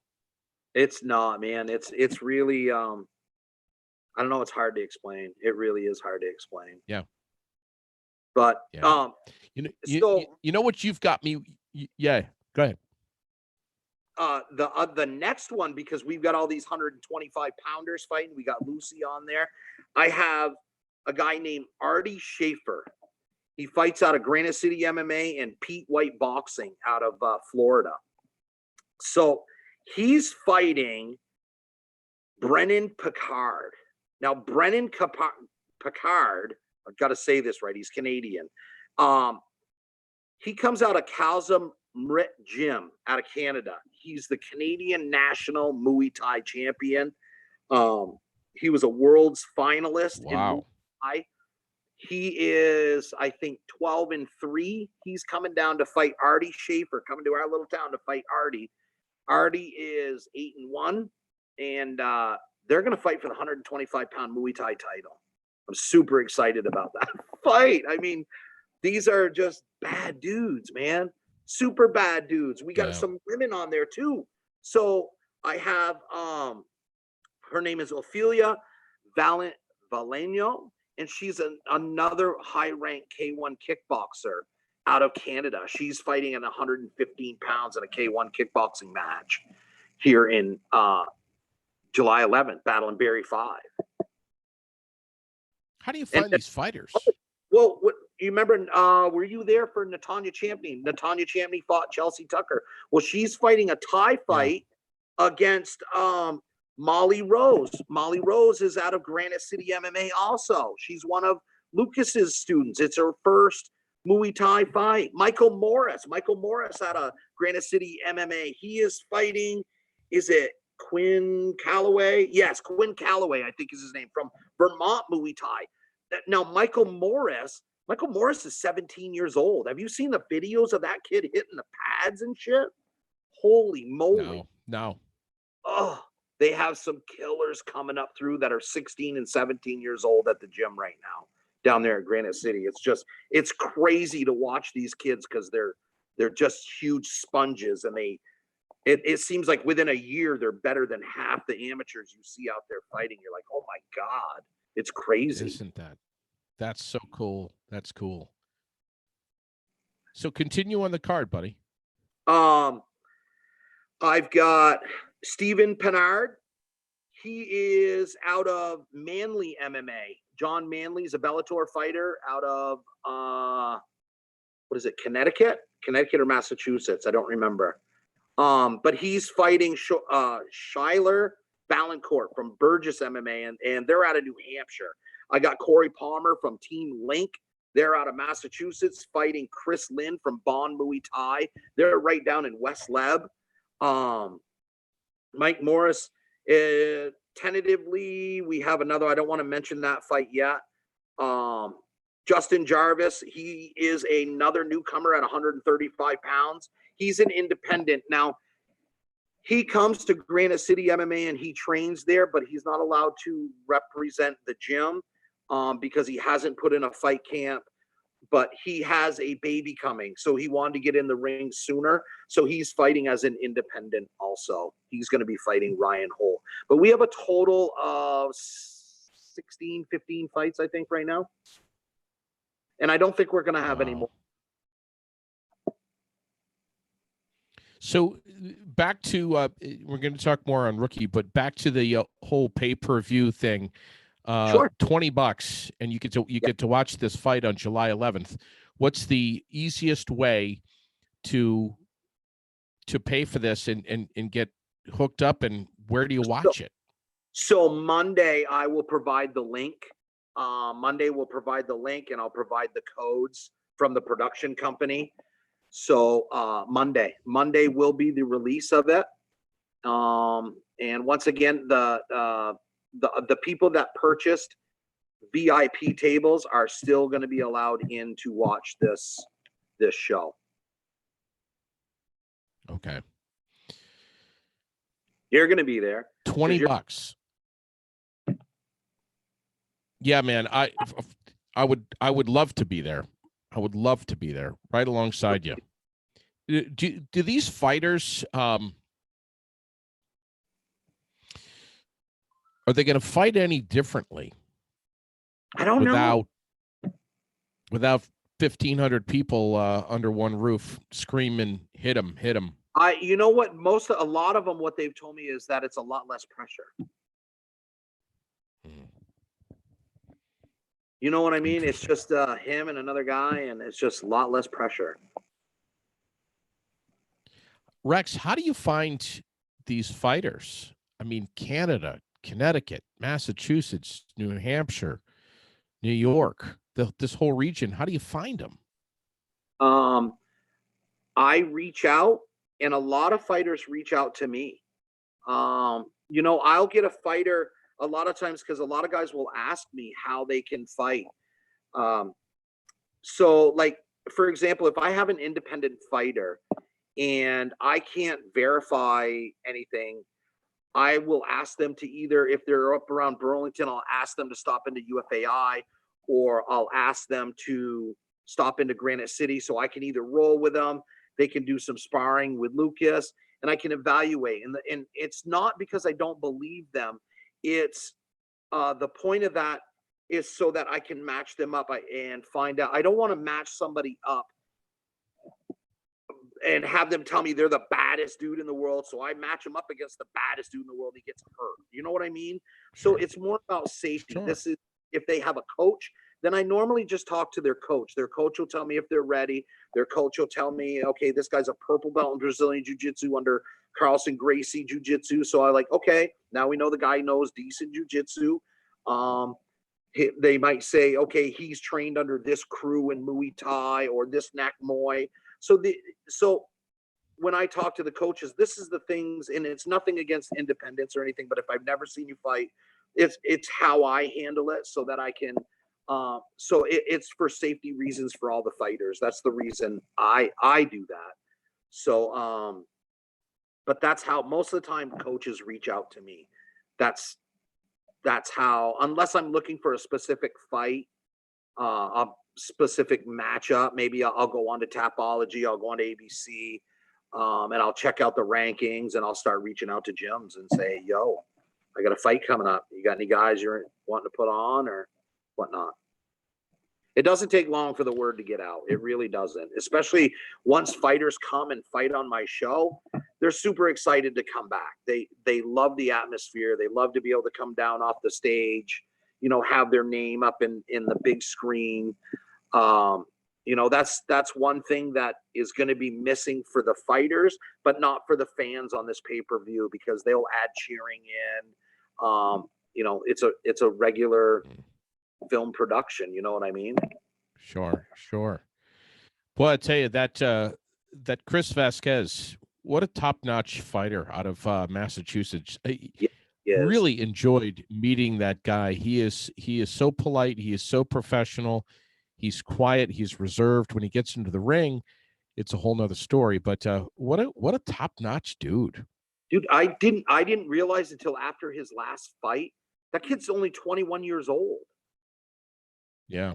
It's not, man. It's really, I don't know. It's hard to explain. It really is hard to explain.
Yeah.
But,
yeah. You know what you've got me. Yeah. Go ahead.
The next one, because we've got all these 125 pounders fighting. We got Lucy on there. I have a guy named Artie Schaefer. He fights out of Granite City MMA and Pete White Boxing out of Florida. So he's fighting Brennan Pinard. Now, Brennan Pinard, I've got to say this right, he's Canadian. He comes out of Calzum Gym out of Canada. He's the Canadian national Muay Thai champion. He was a world's finalist in Muay Thai. He is, I think, 12-3. He's coming down to fight Artie Schaefer, coming to our little town to fight Artie. Artie is 8-1, and they're going to fight for the 125-pound Muay Thai title. I'm super excited about that fight. I mean, these are just bad dudes, man. Super bad dudes. We got some women on there too. So I have her name is Ophelia Valeno, and she's another high-ranked K1 kickboxer out of Canada. She's fighting at 115 pounds in a K1 kickboxing match here in July 11th, Battle In Barre 5.
How do you find these fighters?
Well, you remember, were you there for Natanya Champney? Natanya Champney fought Chelsea Tucker. Well, she's fighting a Thai fight against Molly Rose. Molly Rose is out of Granite City MMA also. She's one of Lucas's students. It's her first Muay Thai fight. Michael Morris out of Granite City MMA. He is fighting, is it Quinn Calloway? Yes, Quinn Calloway, I think is his name, from Vermont Muay Thai. Now, Michael Morris is 17 years old. Have you seen the videos of that kid hitting the pads and shit? Holy moly.
No.
Oh, they have some killers coming up through that are 16 and 17 years old at the gym right now down there in Granite City. It's crazy to watch these kids because they're just huge sponges, and it seems like within a year they're better than half the amateurs you see out there fighting. You're like, oh my God, it's crazy.
Isn't that's so cool. That's cool. So continue on the card, buddy.
I've got Stephen Pinard. He is out of Manly MMA. John Manley's a Bellator fighter out of what is it, Connecticut or Massachusetts? I don't remember. But he's fighting Schuyler Valancourt from Burgess MMA, and they're out of New Hampshire. I got Corey Palmer from Team Link. They're out of Massachusetts, fighting Chris Lynn from Bond Muay Thai. They're right down in West Leb. Mike Morris, tentatively, we have another. I don't want to mention that fight yet. Justin Jarvis, he is another newcomer at 135 pounds. He's an independent. Now, he comes to Granite City MMA and he trains there, but he's not allowed to represent the gym because he hasn't put in a fight camp. But he has a baby coming, so he wanted to get in the ring sooner. So he's fighting as an independent also. He's going to be fighting Ryan Hole. But we have a total of 16, 15 fights, I think, right now. And I don't think we're going to have any more.
So back to, we're going to talk more on Rookie, but back to the whole pay-per-view thing.
Sure.
$20 and you get to watch this fight on July 11th. What's the easiest way to pay for this and get hooked up, and where do you watch it?
So Monday I will provide the link. Monday we'll provide the link, and I'll provide the codes from the production company. So Monday will be the release of it. And once again, the people that purchased VIP tables are still going to be allowed in to watch this show.
Okay.
You're going to be there.
$20. Yeah, man. I would love to be there. I would love to be there right alongside you. Do these fighters, are they going to fight any differently?
I don't know.
Without 1,500 people under one roof screaming, hit him.
You know what? A lot of them, what they've told me is that it's a lot less pressure. You know what I mean? It's just him and another guy, and it's just a lot less pressure.
Rex, how do you find these fighters? I mean, Canada, Connecticut, Massachusetts, New Hampshire, New York, this whole region. How do you find them?
I reach out, and a lot of fighters reach out to me. You know, I'll get a fighter a lot of times because a lot of guys will ask me how they can fight. So, like, for example, if I have an independent fighter and I can't verify anything, I will ask them to either, if they're up around Burlington, I'll ask them to stop into UFAI, or I'll ask them to stop into Granite City so I can either roll with them. They can do some sparring with Lucas, and I can evaluate. And it's not because I don't believe them. It's the point of that is so that I can match them up and find out. I don't want to match somebody up and have them tell me they're the baddest dude in the world. So I match them up against the baddest dude in the world. He gets hurt. You know what I mean?
Sure.
So it's more about safety.
Sure.
This is, if they have a coach, then I normally just talk to their coach. Their coach will tell me if they're ready. Their coach will tell me, okay, this guy's a purple belt in Brazilian Jiu-Jitsu under Carlson Gracie Jiu-Jitsu. So I like, okay, now we know the guy knows decent Jiu-Jitsu. They might say, okay, he's trained under this crew in Muay Thai or this Nak Muay. So when I talk to the coaches, this is the things, and it's nothing against independence or anything, but if I've never seen you fight, it's how I handle it so that I can. So it's for safety reasons for all the fighters. That's the reason I do that. So, but that's how most of the time coaches reach out to me. That's how, unless I'm looking for a specific fight, a specific matchup, maybe I'll go on to Tapology, I'll go on to ABC, and I'll check out the rankings, and I'll start reaching out to gyms and say, yo, I got a fight coming up. You got any guys you're wanting to put on or whatnot? It doesn't take long for the word to get out. It really doesn't. Especially once fighters come and fight on my show, they're super excited to come back. They love the atmosphere. They love to be able to come down off the stage, you know, have their name up in the big screen. You know, that's one thing that is going to be missing for the fighters, but not for the fans on this pay-per-view, because they'll add cheering in. You know, it's a regular film production. You know what I mean?
Sure. Well, I tell you that Chris Vasquez, what a top-notch fighter out of Massachusetts.
Yes.
Really enjoyed meeting that guy. He is so polite. He is so professional. He's quiet. He's reserved. When he gets into the ring, it's a whole nother story. But what a top-notch dude.
Dude, I didn't realize until after his last fight that kid's only 21 years old.
Yeah.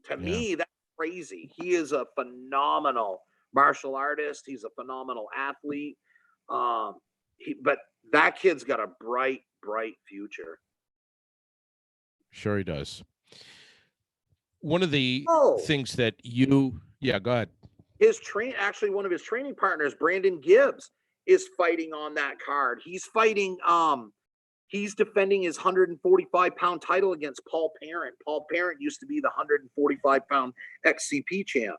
To me, that's crazy. He is a phenomenal martial artist. He's a phenomenal athlete. But that kid's got a bright future.
Sure he does. One of the things that go ahead.
Actually, one of his training partners, Brandon Gibbs, is fighting on that card. He's fighting, he's defending his 145-pound title against Paul Parent. Paul Parent used to be the 145-pound XCP champ.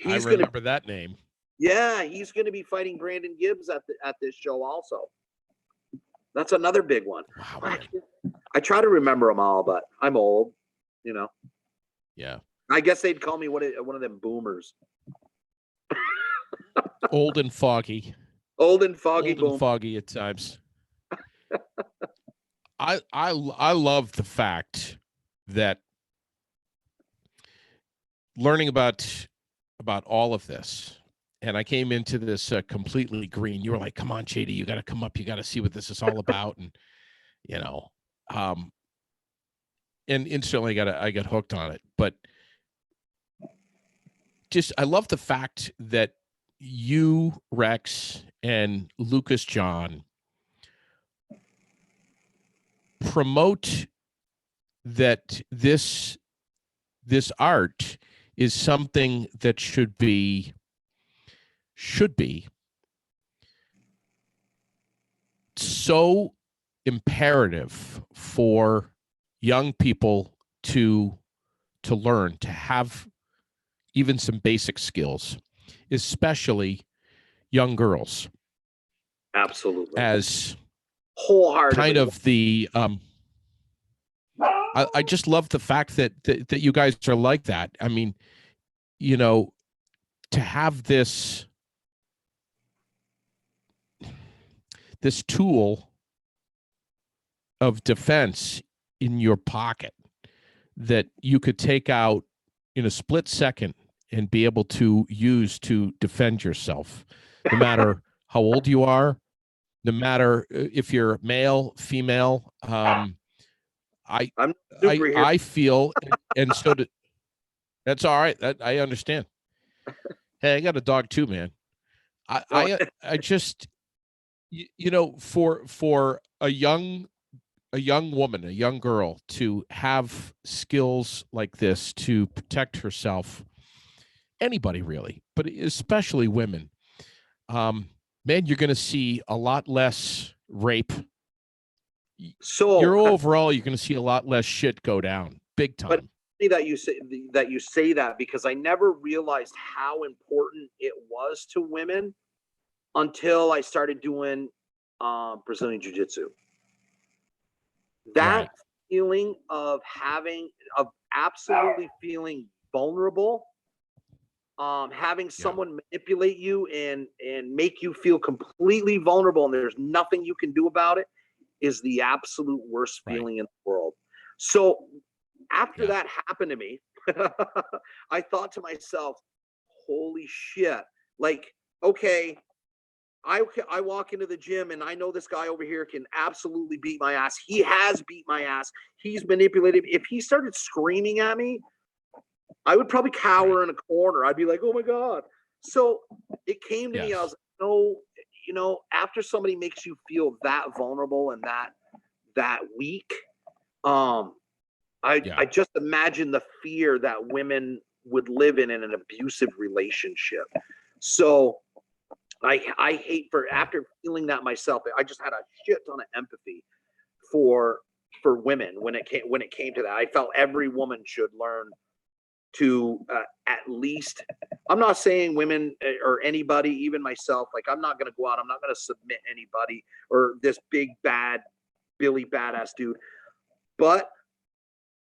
I remember that name.
Yeah, he's going to be fighting Brandon Gibbs at this show also. That's another big one.
Wow.
I try to remember them all, but I'm old, you know.
Yeah.
I guess they'd call me one of them boomers.
Old and foggy.
Old and foggy.
Old and foggy at times. I love the fact that learning about all of this, and I came into this completely green. You were like, "Come on, JD, you got to come up. You got to see what this is all about." And you know, and instantly I got hooked on it. But just I love the fact that you, Rex, and Lucas John promote that this art is something that should be so imperative for young people to learn, to have even some basic skills, especially young girls.
Absolutely.
As
wholeheartedly
kind of the I just love the fact that you guys are like that. I mean, you know, to have this tool of defense in your pocket that you could take out in a split second and be able to use to defend yourself, no matter how old you are, no matter if you're male, female. I feel, and so that's all right. That I understand. Hey, I got a dog too, man. I just, you know, for a young woman, a young girl to have skills like this to protect herself, anybody really, but especially women, man, you're going to see a lot less rape. So you're going to see a lot less shit go down big time.
But that you say that, because I never realized how important it was to women until I started doing Brazilian Jiu-Jitsu. That feeling of absolutely feeling vulnerable, having someone manipulate you and make you feel completely vulnerable and there's nothing you can do about it, is the absolute worst feeling in the world. So after that happened to me, I thought to myself, holy shit, like, okay, I walk into the gym and I know this guy over here can absolutely beat my ass. He has beat my ass. He's manipulated. If he started screaming at me, I would probably cower in a corner. I'd be like, oh my God. So it came to me, I was like, no, you know, after somebody makes you feel that vulnerable and that weak, I just imagine the fear that women would live in an abusive relationship. So I hate after feeling that myself, I just had a shit ton of empathy for women when it came to that. I felt every woman should learn to at least, I'm not saying women or anybody, even myself, like I'm not going to go out, I'm not going to submit anybody or this big bad Billy badass dude, but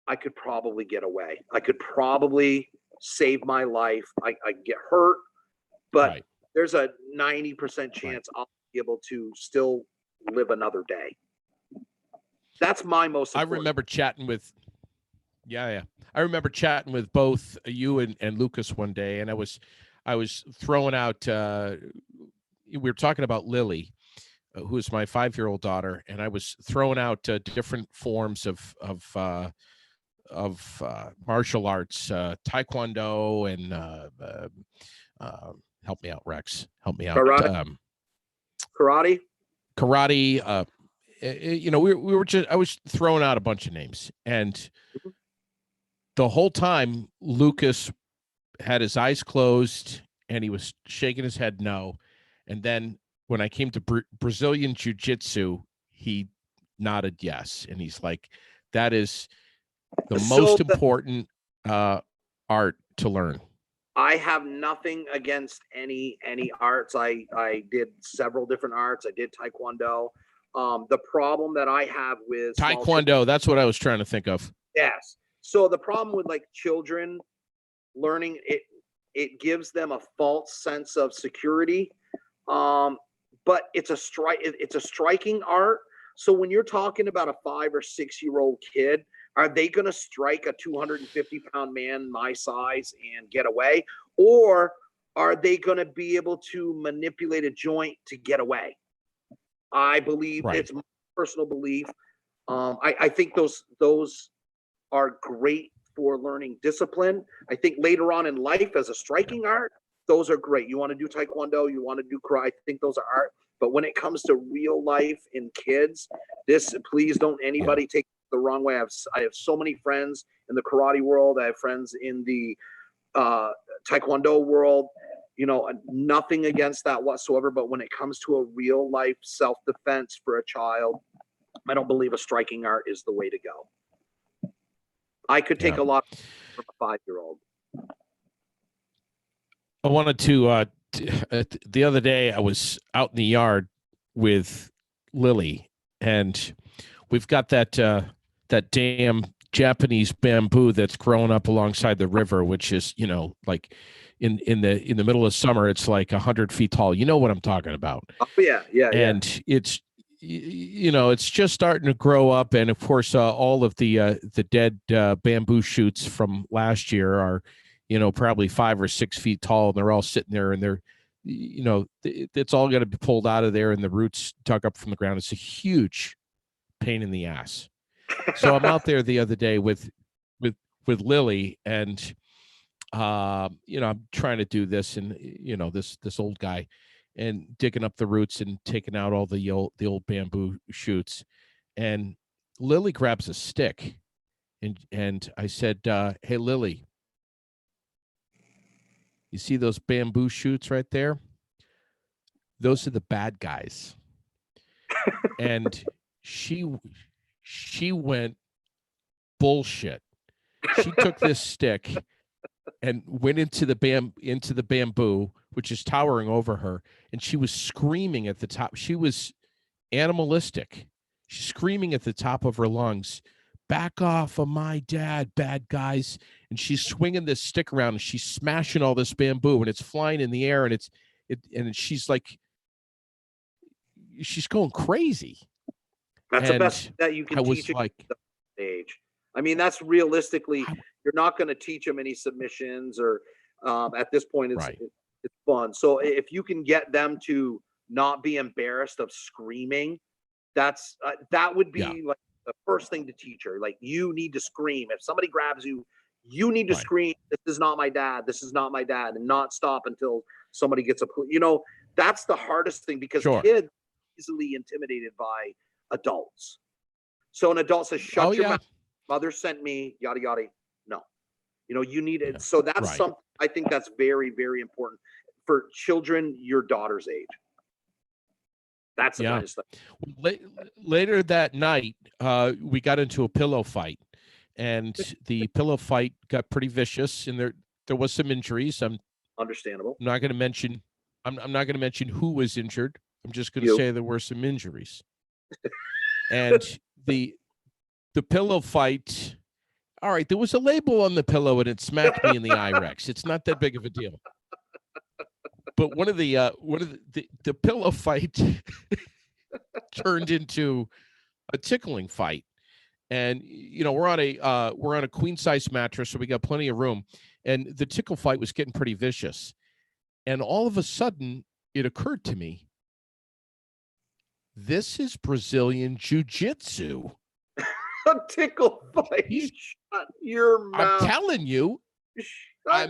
I could probably get away. I could probably save my life. I get hurt, but there's a 90% chance I'll be able to still live another day. That's my most important.
I remember chatting with I remember chatting with both you and Lucas one day, and I was throwing out we were talking about Lily, who is my 5-year-old daughter, and I was throwing out different forms of martial arts, taekwondo, and help me out, Rex. Help me out.
Karate.
You know, we were just, I was throwing out a bunch of names, and the whole time Lucas had his eyes closed and he was shaking his head no. And then when I came to Brazilian Jiu-Jitsu, he nodded yes. And he's like, that is the most important art to learn.
I have nothing against any arts. I did several different arts. I did Taekwondo. The problem that I have with small children,
Taekwondo, that's what I was trying to think of.
yes. So the problem with like children learning it gives them a false sense of security. But it's a striking art. So when you're talking about a 5 or 6-year-old kid, are they going to strike a 250-pound man my size and get away? Or are they going to be able to manipulate a joint to get away? I believe it's my personal belief. I think those are great for learning discipline. I think later on in life as a striking art, those are great. You want to do Taekwondo, you want to do karate, I think those are art. But when it comes to real life in kids, please don't anybody take it the wrong way. I have so many friends in the karate world. I have friends in the Taekwondo world. You know, nothing against that whatsoever. But when it comes to a real life self-defense for a child, I don't believe a striking art is the way to go. I could take a lot from a 5-year-old.
I wanted to, the other day I was out in the yard with Lily, and we've got that damn Japanese bamboo that's growing up alongside the river, which is, you know, like in the middle of summer, it's like 100 feet tall. You know what I'm talking about?
Oh, yeah.
And it's, you know, it's just starting to grow up. And of course, all of the dead bamboo shoots from last year are, you know, probably 5 or 6 feet tall. And they're all sitting there, and they're, you know, it's all going to be pulled out of there and the roots dug up from the ground. It's a huge pain in the ass. So I'm out there the other day with Lily, and you know, I'm trying to do this, and you know, this old guy, and digging up the roots and taking out all the old bamboo shoots. And Lily grabs a stick, and I said, "Hey, Lily, you see those bamboo shoots right there? Those are the bad guys." And she went bullshit. She took this stick and went into the bamboo, which is towering over her, and she was screaming at the top. She was animalistic. She's screaming at the top of her lungs, "Back off of my dad, bad guys." And she's swinging this stick around, and she's smashing all this bamboo, and it's flying in the air, and and she's like, she's going crazy.
That's the best that you can teach at the age. I mean, that's realistically, you're not going to teach them any submissions, or at this point, it's fun. So if you can get them to not be embarrassed of screaming, that would be like the first thing to teach her. Like, you need to scream. If somebody grabs you, you need to scream, "This is not my dad. This is not my dad," and not stop until somebody gets you know, that's the hardest thing, because kids are easily intimidated by adults. So an adult says, "Shut your mouth. Mother sent me, yada yada." No, you know, you need it. So that's something I think that's very, very important for children your daughter's age. That's the kind of stuff.
Later that night, we got into a pillow fight, and the pillow fight got pretty vicious, and there was some injuries.
Understandable.
I'm not going to mention. I'm not going to mention who was injured. I'm just going to say there were some injuries. And the pillow fight. All right, there was a label on the pillow, and it smacked me in the eye, Rex. It's not that big of a deal. But one of the pillow fight turned into a tickling fight. And you know, we're on a queen size mattress, so we got plenty of room. And the tickle fight was getting pretty vicious. And all of a sudden, it occurred to me, this is Brazilian jiu-jitsu.
A tickle fight. Shut your mouth.
I'm telling you. The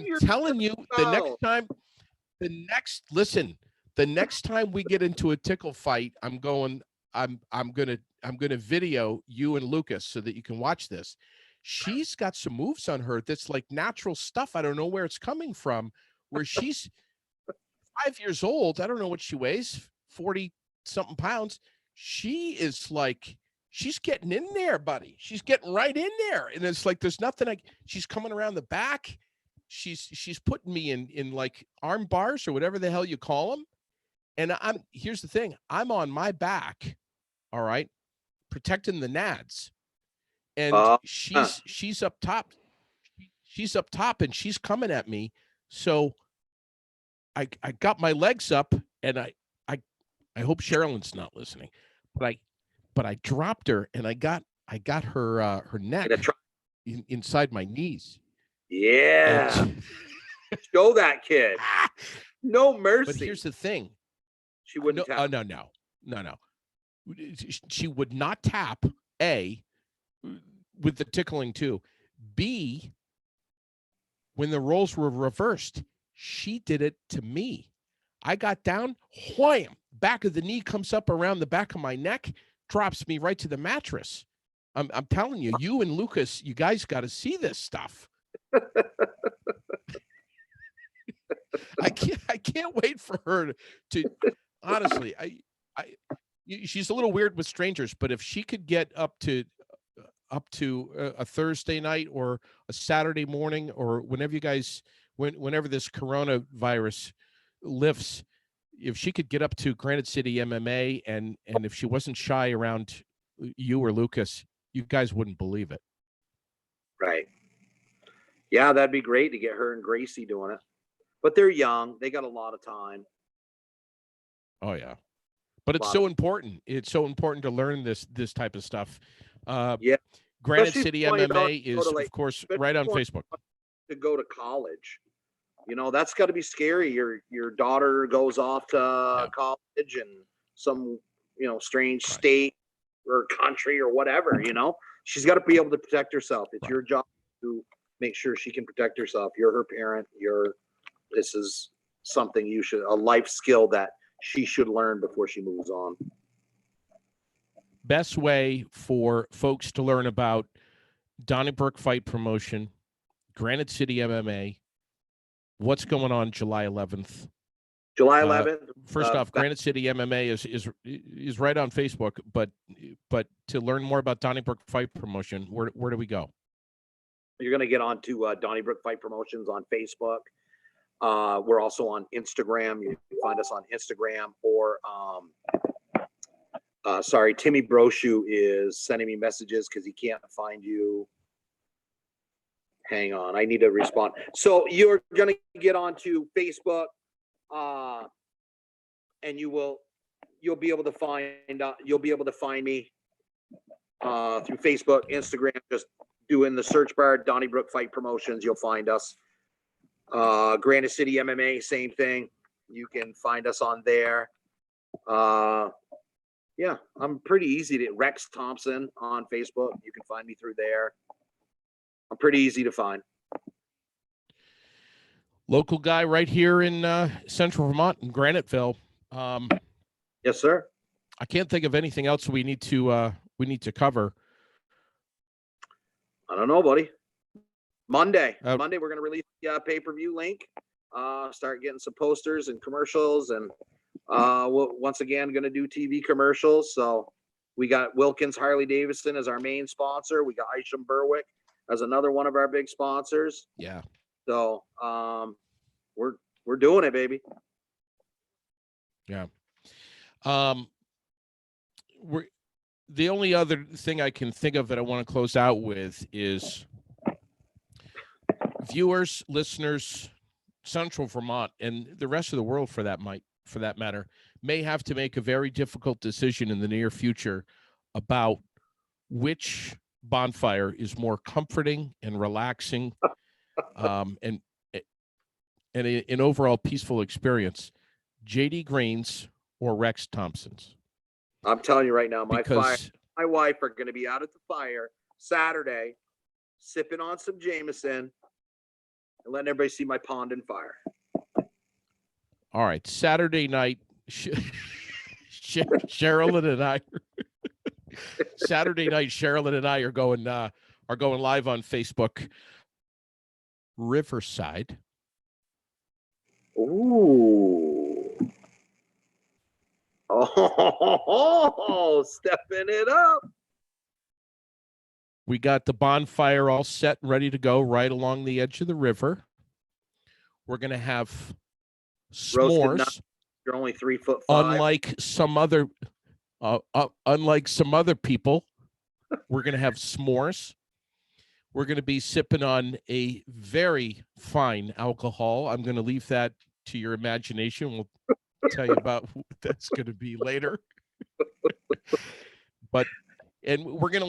next time we get into a tickle fight, I'm gonna video you and Lucas so that you can watch this. She's got some moves on her that's like natural stuff. I don't know where it's coming from. Where she's 5 years old. I don't know what she weighs, 40 something pounds. She is like, she's getting in there, buddy. She's getting right in there. And it's like, there's nothing she's coming around the back. she's putting me in like arm bars or whatever the hell you call them. And here's the thing, I'm on my back, all right, protecting the nads. And she's up top. She's up top and she's coming at me. So I got my legs up, and I hope Sherilyn's not listening, but I dropped her, and I got her neck inside my knees.
Yeah. Show that kid. No mercy.
But here's the thing.
She wouldn't tap.
No. She would not tap, A, with the tickling too. B, when the roles were reversed, she did it to me. I got down, wham, back of the knee comes up around the back of my neck, drops me right to the mattress. I'm telling you, you and Lucas, you guys got to see this stuff. I can't wait for her to honestly, she's a little weird with strangers, but if she could get up to a Thursday night or a Saturday morning, or whenever you guys, whenever this coronavirus lifts, if she could get up to Granite City MMA, and if she wasn't shy around you or Lucas, you guys wouldn't believe it.
Right. Yeah, that'd be great to get her and Gracie doing it. But they're young. They got a lot of time.
Oh, yeah. But it's so important. It's so important to learn this type of stuff.
Yeah.
Granite City MMA is, of course, right on Facebook.
To go to college. You know, that's got to be scary. Your daughter goes off to college in some, strange state or country or whatever, She's got to be able to protect herself. It's your job to make sure she can protect herself. You're her parent. This is something a life skill that she should learn before she moves on.
Best way for folks to learn about DonnyBrooke Fight Promotion, Granite City MMA, what's going on July 11th?
July 11th.
First off, Granite City MMA is right on Facebook, but to learn more about DonnyBrooke Fight Promotion, where do we go?
You're going to get on to DonnyBrooke Fight Promotions on Facebook. We're also on Instagram. You can find us on Instagram, or Timmy Brochu is sending me messages because he can't find you. Hang on, I need to respond. So you're going to get onto Facebook, and you'll be able to find me through Facebook, Instagram. Just doing the search bar, DonnyBrooke Fight Promotions. You'll find us. Granite City MMA, same thing. You can find us on there. Yeah, I'm pretty easy to Rex Thompson on Facebook. You can find me through there. I'm pretty easy to find.
Local guy right here in Central Vermont in Graniteville.
Yes, sir.
I can't think of anything else we need to cover.
I don't know, buddy. Monday, we're going to release the pay-per-view link. Start getting some posters and commercials, and we'll once again going to do TV commercials. So we got Wilkins Harley Davidson as our main sponsor. We got Isham Berwick as another one of our big sponsors.
Yeah.
So we're doing it, baby.
Yeah. The only other thing I can think of that I want to close out with is viewers, listeners, Central Vermont, and the rest of the world for that matter, may have to make a very difficult decision in the near future about which bonfire is more comforting and relaxing, and an overall peaceful experience, JD Green's or Rex Thompson's.
I'm telling you right now, my wife are going to be out at the fire Saturday, sipping on some Jameson and letting everybody see my pond and fire.
All right, Saturday night, Sherilyn and I. Saturday night, Sherilyn and I are going live on Facebook. Riverside.
Ooh. Oh, stepping it up.
We got the bonfire all set and ready to go right along the edge of the river. We're going to have
Roasted
s'mores.
nuts. You're only 3'5".
Unlike some other people, we're going to have s'mores. We're going to be sipping on a very fine alcohol. I'm going to leave that to your imagination. We'll tell you about what that's going to be later. And we're going to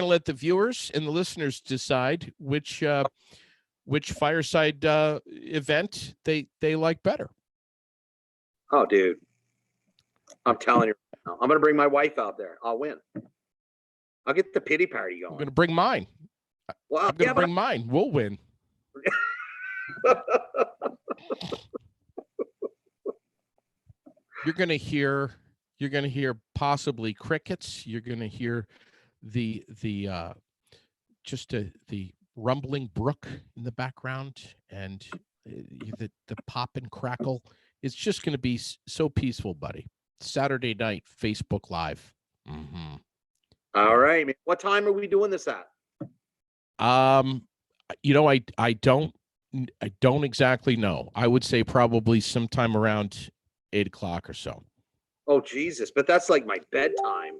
let the viewers and the listeners decide which fireside event they like better.
Oh, dude, I'm telling you, I'm going to bring my wife out there. I'll win. I'll get the pity party going.
I'm going to bring mine.
Well,
I'm going to bring mine. We'll win. You're going to hear possibly crickets. You're going to hear the rumbling brook in the background, and the pop and crackle. It's just going to be so peaceful, buddy. Saturday night, Facebook Live. Mm-hmm.
All right, man. What time are we doing this at?
I don't exactly know. I would say probably sometime around 8 o'clock or so.
Oh, Jesus. But that's like my bedtime.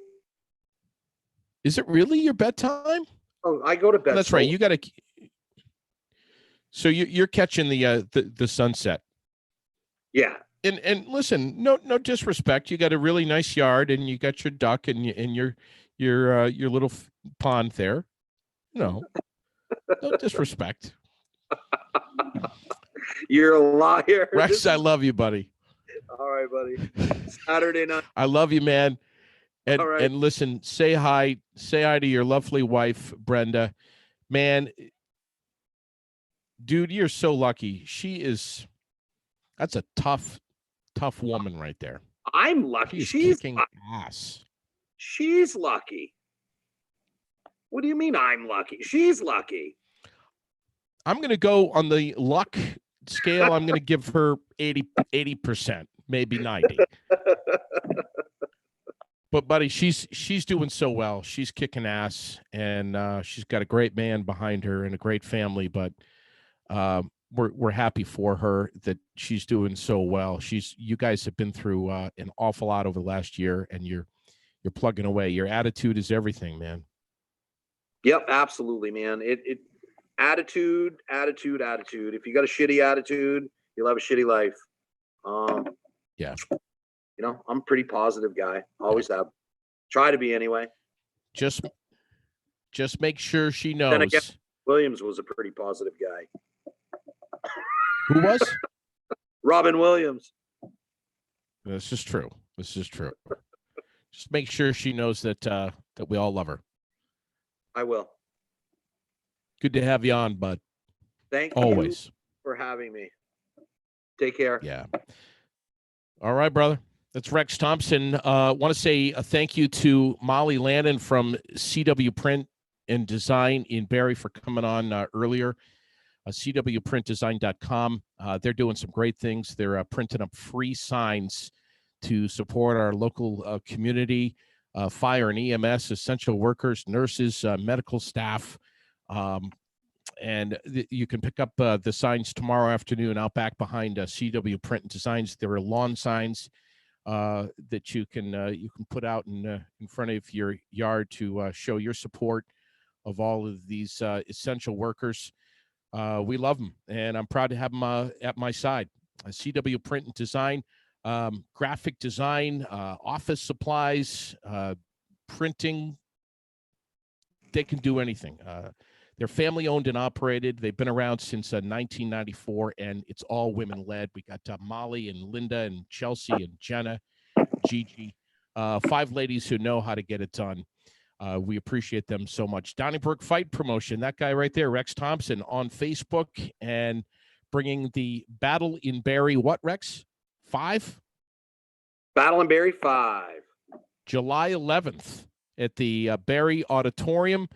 Is it really your bedtime?
Oh, I go to bed.
That's right. You got to. So you're catching the sunset.
Yeah.
And listen, no disrespect. You got a really nice yard, and you got your duck and your little pond there. No disrespect.
You're a liar.
Rex, I love you, buddy.
All right, buddy. Saturday night.
I love you, man. And
all right.
And listen, say hi to your lovely wife, Brenda. Man, dude, you're so lucky. That's a tough woman right there.
I'm lucky.
She's kicking ass.
She's lucky. What do you mean I'm lucky? She's lucky.
I'm going to go on the luck scale. I'm going to give her 80%, maybe 90. But buddy, she's doing so well. She's kicking ass, and she's got a great man behind her and a great family. But we're happy for her that she's doing so well. You guys have been through an awful lot over the last year, and you're plugging away. Your attitude is everything, man.
Yep, absolutely, man. It attitude. If you got a shitty attitude, you'll have a shitty life.
Yeah.
I'm a pretty positive guy. Always have. Try to be anyway.
Just make sure she knows.
Then again, Williams was a pretty positive guy.
Who was?
Robin Williams.
This is true. Just make sure she knows that we all love her.
I will.
Good to have you on, bud.
Thank
Always.
you for having me. Take care.
Yeah. All right, brother. That's Rex Thompson. Want to say a thank you to Molly Landon from CW Print and Design in Barre for coming on earlier. CWPrintDesign.com. They're doing some great things. They're printing up free signs to support our local community, fire and EMS, essential workers, nurses, medical staff. And you can pick up the signs tomorrow afternoon out back behind CW Print and Designs. There are lawn signs that you can put out in front of your yard to show your support of all of these essential workers. We love them, and I'm proud to have them at my side. CW Print and Design, graphic design, office supplies, printing. They can do anything. They're family owned and operated. They've been around since 1994, and it's all women led. We got Molly and Linda and Chelsea and Jenna, Gigi, 5 ladies who know how to get it done. We appreciate them so much. DonnyBrooke Fight Promotion, that guy right there, Rex Thompson, on Facebook, and bringing the Battle in Barre. What, Rex? 5?
Battle in Barre 5.
July 11th at the Barre Auditorium.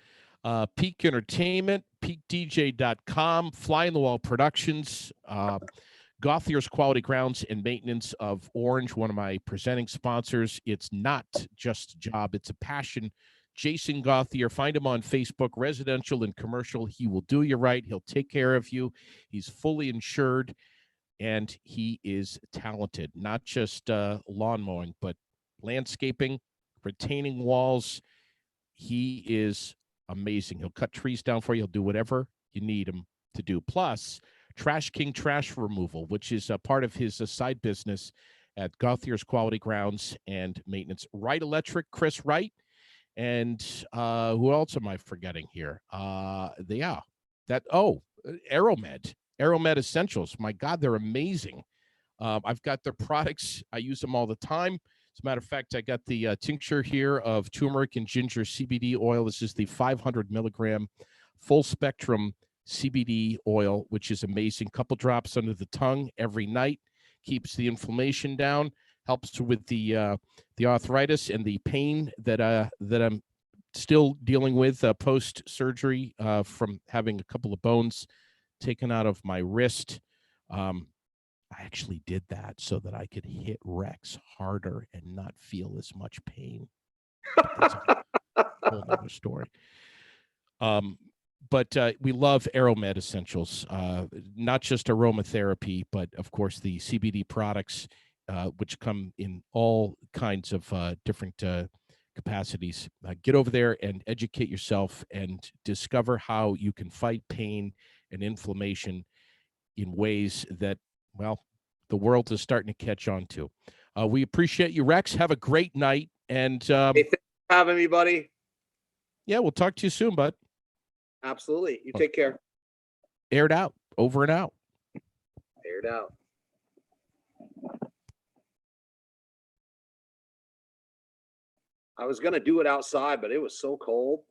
Peak Entertainment, peakdj.com, Fly in the Wall Productions, Gauthier's Quality Grounds and Maintenance of Orange, one of my presenting sponsors. It's not just a job, it's a passion. Jason Gauthier, find him on Facebook, residential and commercial. He will do you right. He'll take care of you. He's fully insured. and he is talented, not just lawn mowing, but landscaping, retaining walls. He is amazing. He'll cut trees down for you. He'll do whatever you need him to do. Plus, Trash King Trash Removal, which is a part of his side business at Gauthier's Quality Grounds and Maintenance. Wright Electric, Chris Wright. And who else am I forgetting here? Aeromed Essentials. My God, they're amazing. I've got their products. I use them all the time. As a matter of fact, I got the tincture here of turmeric and ginger CBD oil. This is the 500 milligram full spectrum CBD oil, which is amazing. Couple drops under the tongue every night, keeps the inflammation down, helps with the arthritis and the pain that I'm still dealing with post surgery from having a couple of bones taken out of my wrist. I actually did that so that I could hit Rex harder and not feel as much pain. But that's a whole other story. But we love Aeromed Essentials, not just aromatherapy, but of course the CBD products, which come in all kinds of different capacities. Get over there and educate yourself and discover how you can fight pain and inflammation in ways that, well, the world is starting to catch on to. We appreciate you, Rex. Have a great night. And
hey, thanks for having me, buddy.
Yeah, we'll talk to you soon, bud.
Absolutely. You take care.
Aired out. Over and out.
Aired out. I was going to do it outside, but it was so cold.